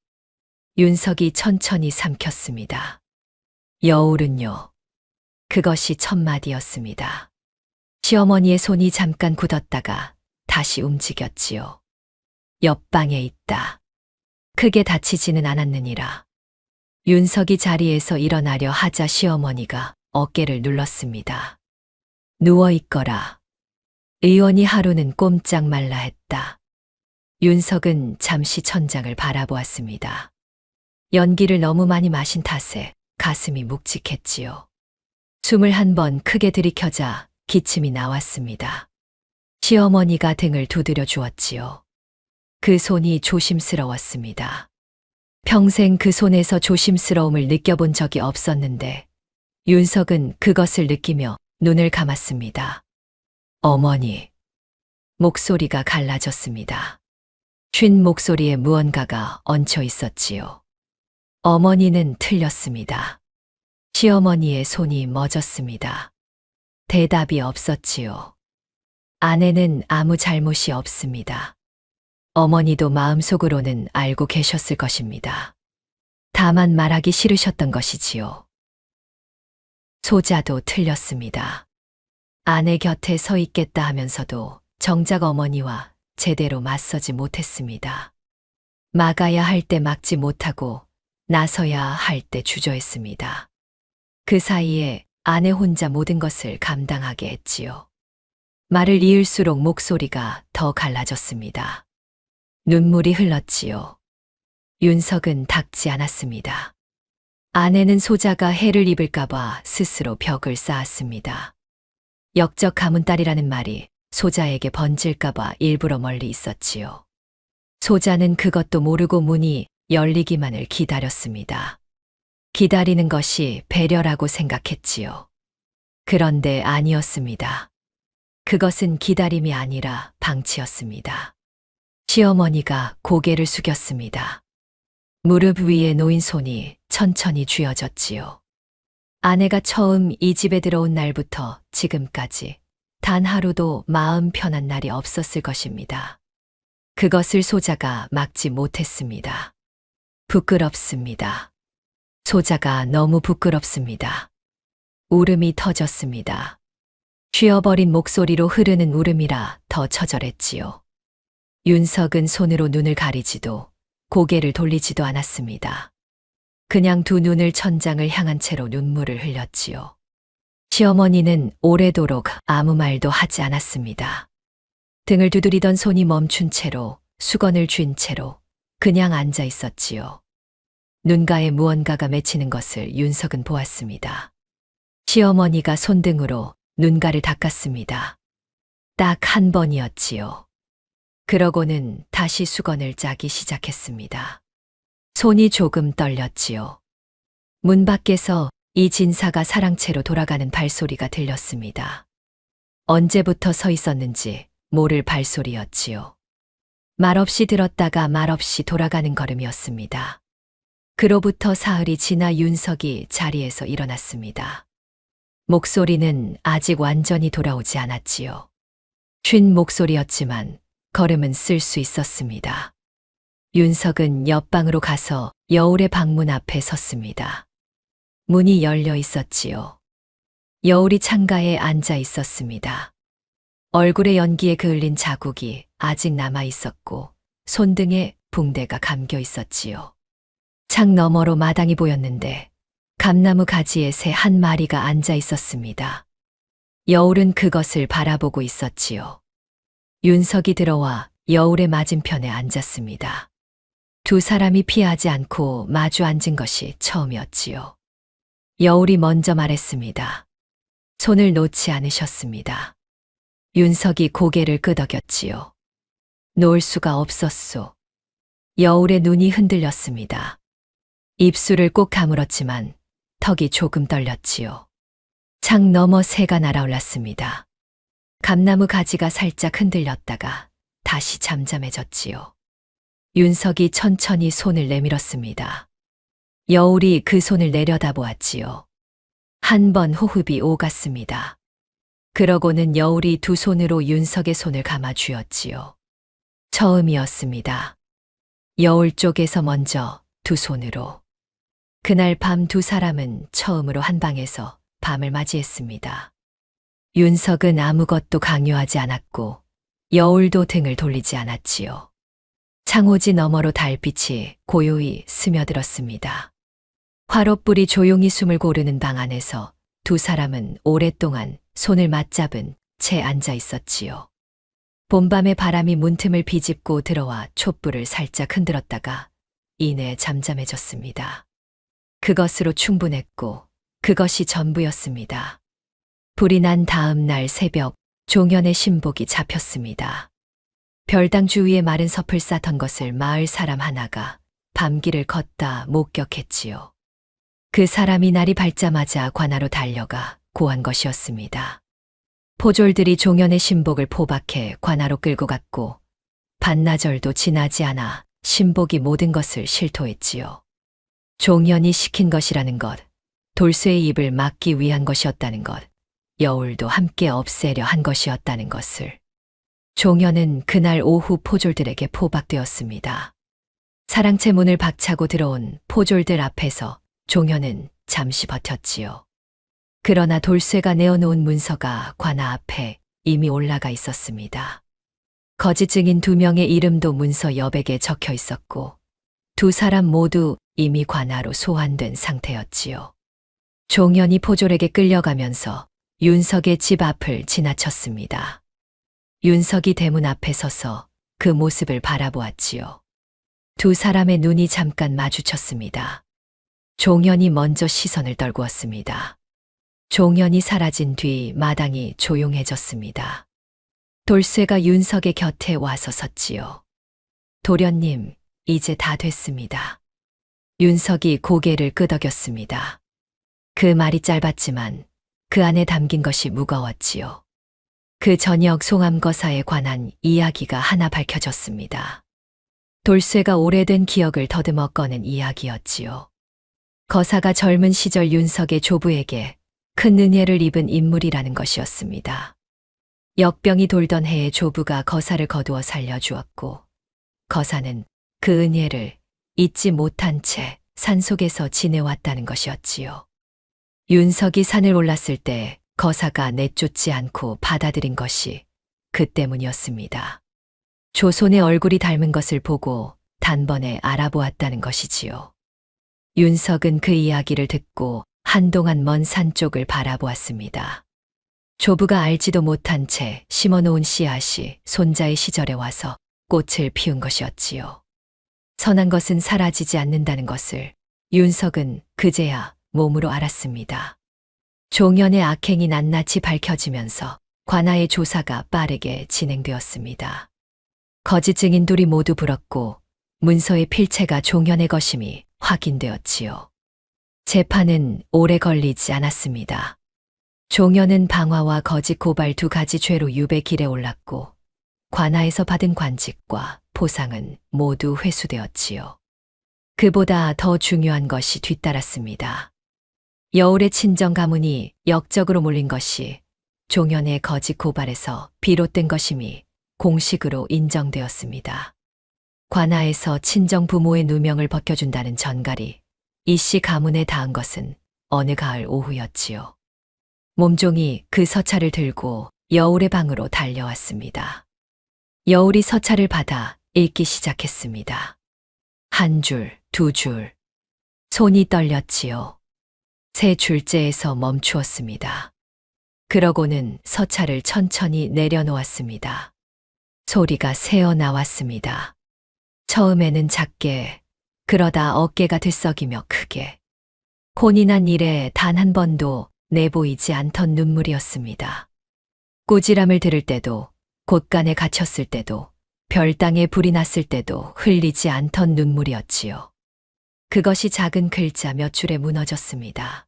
윤석이 천천히 삼켰습니다. 여울은요. 그것이 첫 마디였습니다. 시어머니의 손이 잠깐 굳었다가 다시 움직였지요. 옆방에 있다. 크게 다치지는 않았느니라. 윤석이 자리에서 일어나려 하자 시어머니가 어깨를 눌렀습니다. 누워 있거라. 의원이 하루는 꼼짝 말라 했다. 윤석은 잠시 천장을 바라보았습니다. 연기를 너무 많이 마신 탓에 가슴이 묵직했지요. 숨을 한 번 크게 들이켜자 기침이 나왔습니다. 시어머니가 등을 두드려 주었지요. 그 손이 조심스러웠습니다. 평생 그 손에서 조심스러움을 느껴본 적이 없었는데 윤석은 그것을 느끼며 눈을 감았습니다. 어머니. 목소리가 갈라졌습니다. 쉰 목소리에 무언가가 얹혀 있었지요. 어머니는 틀렸습니다. 시어머니의 손이 멎었습니다. 대답이 없었지요. 아내는 아무 잘못이 없습니다. 어머니도 마음속으로는 알고 계셨을 것입니다. 다만 말하기 싫으셨던 것이지요. 소자도 틀렸습니다. 아내 곁에 서 있겠다 하면서도 정작 어머니와 제대로 맞서지 못했습니다. 막아야 할 때 막지 못하고 나서야 할 때 주저했습니다. 그 사이에 아내 혼자 모든 것을 감당하게 했지요. 말을 이을수록 목소리가 더 갈라졌습니다. 눈물이 흘렀지요. 윤석은 닦지 않았습니다. 아내는 소자가 해를 입을까봐 스스로 벽을 쌓았습니다. 역적 가문 딸이라는 말이 소자에게 번질까봐 일부러 멀리 있었지요. 소자는 그것도 모르고 문이 열리기만을 기다렸습니다. 기다리는 것이 배려라고 생각했지요. 그런데 아니었습니다. 그것은 기다림이 아니라 방치였습니다. 시어머니가 고개를 숙였습니다. 무릎 위에 놓인 손이 천천히 쥐어졌지요. 아내가 처음 이 집에 들어온 날부터 지금까지 단 하루도 마음 편한 날이 없었을 것입니다. 그것을 소자가 막지 못했습니다. 부끄럽습니다. 소자가 너무 부끄럽습니다. 울음이 터졌습니다. 쉬어버린 목소리로 흐르는 울음이라 더 처절했지요. 윤석은 손으로 눈을 가리지도 고개를 돌리지도 않았습니다. 그냥 두 눈을 천장을 향한 채로 눈물을 흘렸지요. 시어머니는 오래도록 아무 말도 하지 않았습니다. 등을 두드리던 손이 멈춘 채로 수건을 쥔 채로 그냥 앉아 있었지요. 눈가에 무언가가 맺히는 것을 윤석은 보았습니다. 시어머니가 손등으로 눈가를 닦았습니다. 딱 한 번이었지요. 그러고는 다시 수건을 짜기 시작했습니다. 손이 조금 떨렸지요. 문 밖에서 이 진사가 사랑채로 돌아가는 발소리가 들렸습니다. 언제부터 서 있었는지 모를 발소리였지요. 말없이 들었다가 말없이 돌아가는 걸음이었습니다. 그로부터 사흘이 지나 윤석이 자리에서 일어났습니다. 목소리는 아직 완전히 돌아오지 않았지요. 쉰 목소리였지만 걸음은 쓸 수 있었습니다. 윤석은 옆방으로 가서 여울의 방문 앞에 섰습니다. 문이 열려 있었지요. 여울이 창가에 앉아 있었습니다. 얼굴에 연기에 그을린 자국이 아직 남아 있었고 손등에 붕대가 감겨 있었지요. 창 너머로 마당이 보였는데 감나무 가지에 새 한 마리가 앉아 있었습니다. 여울은 그것을 바라보고 있었지요. 윤석이 들어와 여울의 맞은편에 앉았습니다. 두 사람이 피하지 않고 마주 앉은 것이 처음이었지요. 여울이 먼저 말했습니다. 손을 놓지 않으셨습니다. 윤석이 고개를 끄덕였지요. 놓을 수가 없었소. 여울의 눈이 흔들렸습니다. 입술을 꼭 가물었지만 턱이 조금 떨렸지요. 창 너머 새가 날아올랐습니다. 감나무 가지가 살짝 흔들렸다가 다시 잠잠해졌지요. 윤석이 천천히 손을 내밀었습니다. 여울이 그 손을 내려다보았지요. 한 번 호흡이 오갔습니다. 그러고는 여울이 두 손으로 윤석의 손을 감아 쥐었지요. 처음이었습니다. 여울 쪽에서 먼저 두 손으로. 그날 밤 두 사람은 처음으로 한 방에서 밤을 맞이했습니다. 윤석은 아무것도 강요하지 않았고 여울도 등을 돌리지 않았지요. 창호지 너머로 달빛이 고요히 스며들었습니다. 화롯불이 조용히 숨을 고르는 방 안에서 두 사람은 오랫동안 손을 맞잡은 채 앉아 있었지요. 봄밤의 바람이 문틈을 비집고 들어와 촛불을 살짝 흔들었다가 이내 잠잠해졌습니다. 그것으로 충분했고 그것이 전부였습니다. 불이 난 다음 날 새벽 종현의 신복이 잡혔습니다. 별당 주위에 마른 섭을 쌓던 것을 마을 사람 하나가 밤길을 걷다 목격했지요. 그 사람이 날이 밝자마자 관하로 달려가 고한 것이었습니다. 포졸들이 종현의 신복을 포박해 관하로 끌고 갔고 반나절도 지나지 않아 신복이 모든 것을 실토했지요. 종현이 시킨 것이라는 것, 돌쇠의 입을 막기 위한 것이었다는 것, 여울도 함께 없애려 한 것이었다는 것을. 종현은 그날 오후 포졸들에게 포박되었습니다. 사랑채 문을 박차고 들어온 포졸들 앞에서 종현은 잠시 버텼지요. 그러나 돌쇠가 내어놓은 문서가 관아 앞에 이미 올라가 있었습니다. 거짓 증인 2명의 이름도 문서 여백에 적혀 있었고 두 사람 모두 이미 관아로 소환된 상태였지요. 종현이 포졸에게 끌려가면서 윤석의 집 앞을 지나쳤습니다. 윤석이 대문 앞에 서서 그 모습을 바라보았지요. 두 사람의 눈이 잠깐 마주쳤습니다. 종현이 먼저 시선을 떨구었습니다. 종현이 사라진 뒤 마당이 조용해졌습니다. 돌쇠가 윤석의 곁에 와서 섰지요. 도련님, 이제 다 됐습니다. 윤석이 고개를 끄덕였습니다. 그 말이 짧았지만 그 안에 담긴 것이 무거웠지요. 그 저녁 송암거사에 관한 이야기가 하나 밝혀졌습니다. 돌쇠가 오래된 기억을 더듬어 꺼낸 이야기였지요. 거사가 젊은 시절 윤석의 조부에게 큰 은혜를 입은 인물이라는 것이었습니다. 역병이 돌던 해에 조부가 거사를 거두어 살려주었고 거사는 그 은혜를 잊지 못한 채 산속에서 지내왔다는 것이었지요. 윤석이 산을 올랐을 때 거사가 내쫓지 않고 받아들인 것이 그 때문이었습니다. 조손의 얼굴이 닮은 것을 보고 단번에 알아보았다는 것이지요. 윤석은 그 이야기를 듣고 한동안 먼 산 쪽을 바라보았습니다. 조부가 알지도 못한 채 심어놓은 씨앗이 손자의 시절에 와서 꽃을 피운 것이었지요. 선한 것은 사라지지 않는다는 것을 윤석은 그제야 몸으로 알았습니다. 종현의 악행이 낱낱이 밝혀지면서 관아의 조사가 빠르게 진행되었습니다. 거짓 증인들이 모두 불었고 문서의 필체가 종현의 것임이 확인되었지요. 재판은 오래 걸리지 않았습니다. 종현은 방화와 거짓 고발 2가지 죄로 유배길에 올랐고 관아에서 받은 관직과 보상은 모두 회수되었지요. 그보다 더 중요한 것이 뒤따랐습니다. 여울의 친정 가문이 역적으로 몰린 것이 종현의 거짓 고발에서 비롯된 것임이 공식으로 인정되었습니다. 관아에서 친정 부모의 누명을 벗겨준다는 전갈이 이씨 가문에 닿은 것은 어느 가을 오후였지요. 몸종이 그 서찰을 들고 여울의 방으로 달려왔습니다. 여울이 서찰을 받아 읽기 시작했습니다. 1줄, 2줄. 손이 떨렸지요. 3줄째에서 멈추었습니다. 그러고는 서찰을 천천히 내려놓았습니다. 소리가 새어 나왔습니다. 처음에는 작게, 그러다 어깨가 들썩이며 크게. 혼이 난 일에 단 한 번도 내보이지 않던 눈물이었습니다. 꾸지람을 들을 때도, 곳간에 갇혔을 때도, 별땅에 불이 났을 때도 흘리지 않던 눈물이었지요. 그것이 작은 글자 몇 줄에 무너졌습니다.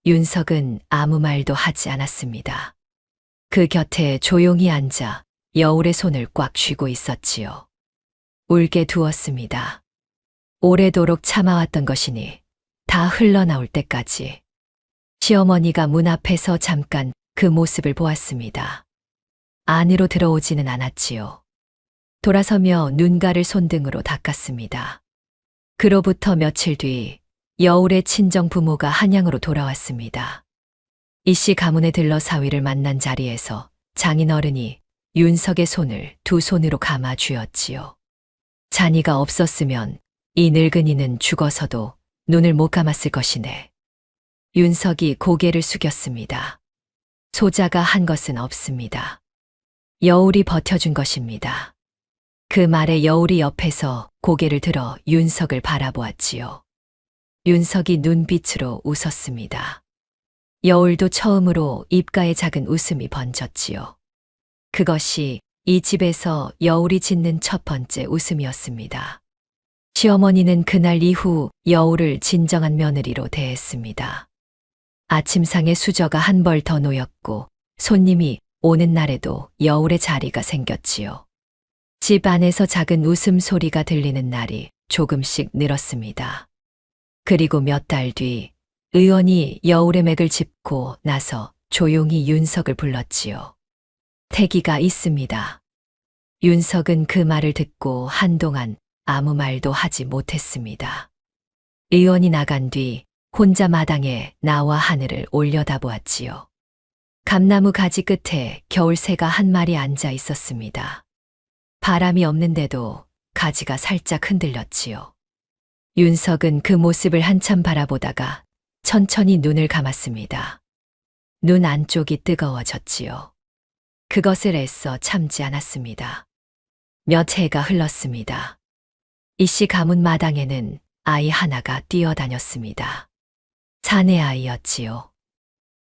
윤석은 아무 말도 하지 않았습니다. 그 곁에 조용히 앉아 여울의 손을 꽉 쥐고 있었지요. 울게 두었습니다. 오래도록 참아왔던 것이니 다 흘러나올 때까지. 시어머니가 문 앞에서 잠깐 그 모습을 보았습니다. 안으로 들어오지는 않았지요. 돌아서며 눈가를 손등으로 닦았습니다. 그로부터 며칠 뒤 여울의 친정 부모가 한양으로 돌아왔습니다. 이씨 가문에 들러 사위를 만난 자리에서 장인 어른이 윤석의 손을 2손으로 감아 쥐었지요. 잔이가 없었으면 이 늙은이는 죽어서도 눈을 못 감았을 것이네. 윤석이 고개를 숙였습니다. 소자가 한 것은 없습니다. 여울이 버텨준 것입니다. 그 말에 여울이 옆에서 고개를 들어 윤석을 바라보았지요. 윤석이 눈빛으로 웃었습니다. 여울도 처음으로 입가에 작은 웃음이 번졌지요. 그것이 이 집에서 여울이 짓는 첫 번째 웃음이었습니다. 시어머니는 그날 이후 여울을 진정한 며느리로 대했습니다. 아침상에 수저가 한 벌 더 놓였고 손님이 오는 날에도 여울의 자리가 생겼지요. 집 안에서 작은 웃음소리가 들리는 날이 조금씩 늘었습니다. 그리고 몇 달 뒤 의원이 여울의 맥을 짚고 나서 조용히 윤석을 불렀지요. 태기가 있습니다. 윤석은 그 말을 듣고 한동안 아무 말도 하지 못했습니다. 의원이 나간 뒤 혼자 마당에 나와 하늘을 올려다보았지요. 감나무 가지 끝에 겨울새가 한 마리 앉아 있었습니다. 바람이 없는데도 가지가 살짝 흔들렸지요. 윤석은 그 모습을 한참 바라보다가 천천히 눈을 감았습니다. 눈 안쪽이 뜨거워졌지요. 그것을 애써 참지 않았습니다. 몇 해가 흘렀습니다. 이씨 가문 마당에는 아이 하나가 뛰어다녔습니다. 사내 아이였지요.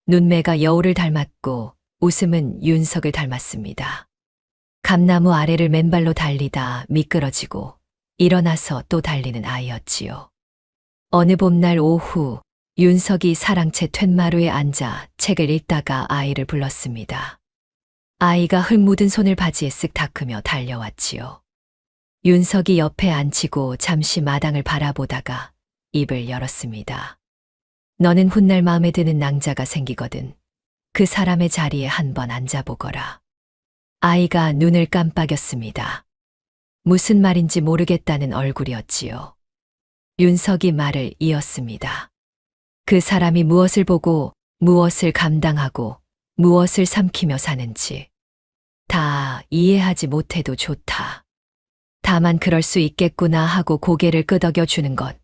눈매가 여울을 닮았고 웃음은 윤석을 닮았습니다. 감나무 아래를 맨발로 달리다 미끄러지고 일어나서 또 달리는 아이였지요. 어느 봄날 오후 윤석이 사랑채 툇마루에 앉아 책을 읽다가 아이를 불렀습니다. 아이가 흙 묻은 손을 바지에 쓱 닦으며 달려왔지요. 윤석이 옆에 앉히고 잠시 마당을 바라보다가 입을 열었습니다. 너는 훗날 마음에 드는 낭자가 생기거든. 그 사람의 자리에 한번 앉아보거라. 아이가 눈을 깜빡였습니다. 무슨 말인지 모르겠다는 얼굴이었지요. 윤석이 말을 이었습니다. 그 사람이 무엇을 보고 무엇을 감당하고 무엇을 삼키며 사는지 다 이해하지 못해도 좋다. 다만 그럴 수 있겠구나 하고 고개를 끄덕여 주는 것,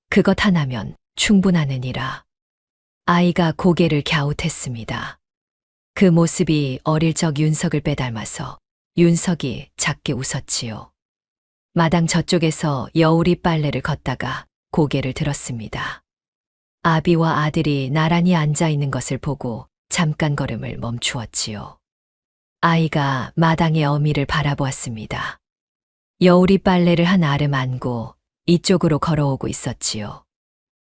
그것 하나면 충분하느니라. 아이가 고개를 갸웃했습니다. 그 모습이 어릴 적 윤석을 빼닮아서 윤석이 작게 웃었지요. 마당 저쪽에서 여울이 빨래를 걷다가 고개를 들었습니다. 아비와 아들이 나란히 앉아 있는 것을 보고 잠깐 걸음을 멈추었지요. 아이가 마당의 어미를 바라보았습니다. 여울이 빨래를 한 아름 안고 이쪽으로 걸어오고 있었지요.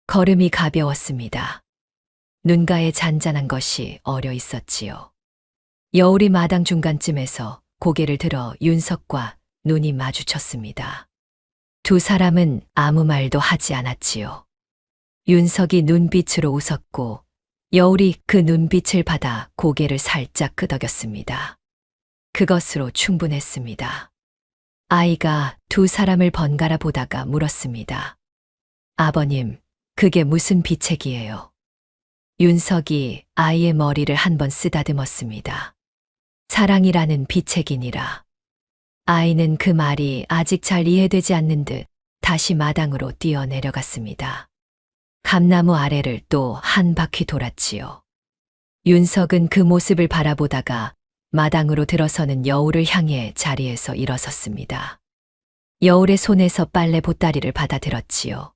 걸음이 가벼웠습니다. 눈가에 잔잔한 것이 어려 있었지요. 여울이 마당 중간쯤에서 고개를 들어 윤석과 눈이 마주쳤습니다. 두 사람은 아무 말도 하지 않았지요. 윤석이 눈빛으로 웃었고 여울이 그 눈빛을 받아 고개를 살짝 끄덕였습니다. 그것으로 충분했습니다. 아이가 두 사람을 번갈아 보다가 물었습니다. 아버님, 그게 무슨 비책이에요? 윤석이 아이의 머리를 한번 쓰다듬었습니다. 사랑이라는 비책이니라. 아이는 그 말이 아직 잘 이해되지 않는 듯 다시 마당으로 뛰어내려갔습니다. 감나무 아래를 또 한 바퀴 돌았지요. 윤석은 그 모습을 바라보다가 마당으로 들어서는 여울을 향해 자리에서 일어섰습니다. 여울의 손에서 빨래 보따리를 받아들었지요.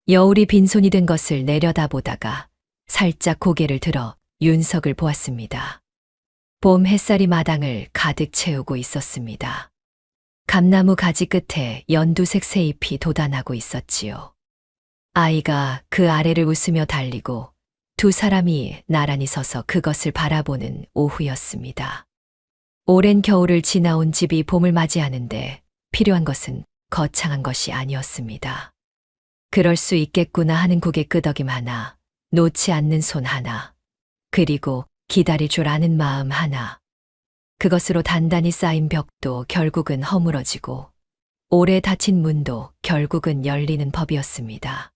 여울이 빈손이 된 것을 내려다보다가 살짝 고개를 들어 윤석을 보았습니다. 봄 햇살이 마당을 가득 채우고 있었습니다. 감나무 가지 끝에 연두색 새잎이 돋아나고 있었지요. 아이가 그 아래를 웃으며 달리고 두 사람이 나란히 서서 그것을 바라보는 오후였습니다. 오랜 겨울을 지나온 집이 봄을 맞이하는데 필요한 것은 거창한 것이 아니었습니다. 그럴 수 있겠구나 하는 고개 끄덕임 하나, 놓지 않는 손 하나, 그리고 기다릴 줄 아는 마음 하나. 그것으로 단단히 쌓인 벽도 결국은 허물어지고 오래 닫힌 문도 결국은 열리는 법이었습니다.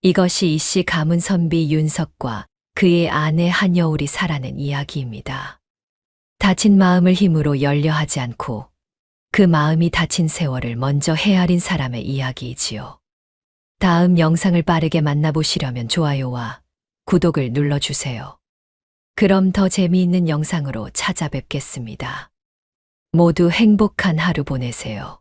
이것이 이씨 가문 선비 윤석과 그의 아내 한여울이 살아낸 이야기입니다. 다친 마음을 힘으로 열려 하지 않고 그 마음이 다친 세월을 먼저 헤아린 사람의 이야기이지요. 다음 영상을 빠르게 만나보시려면 좋아요와 구독을 눌러주세요. 그럼 더 재미있는 영상으로 찾아뵙겠습니다. 모두 행복한 하루 보내세요.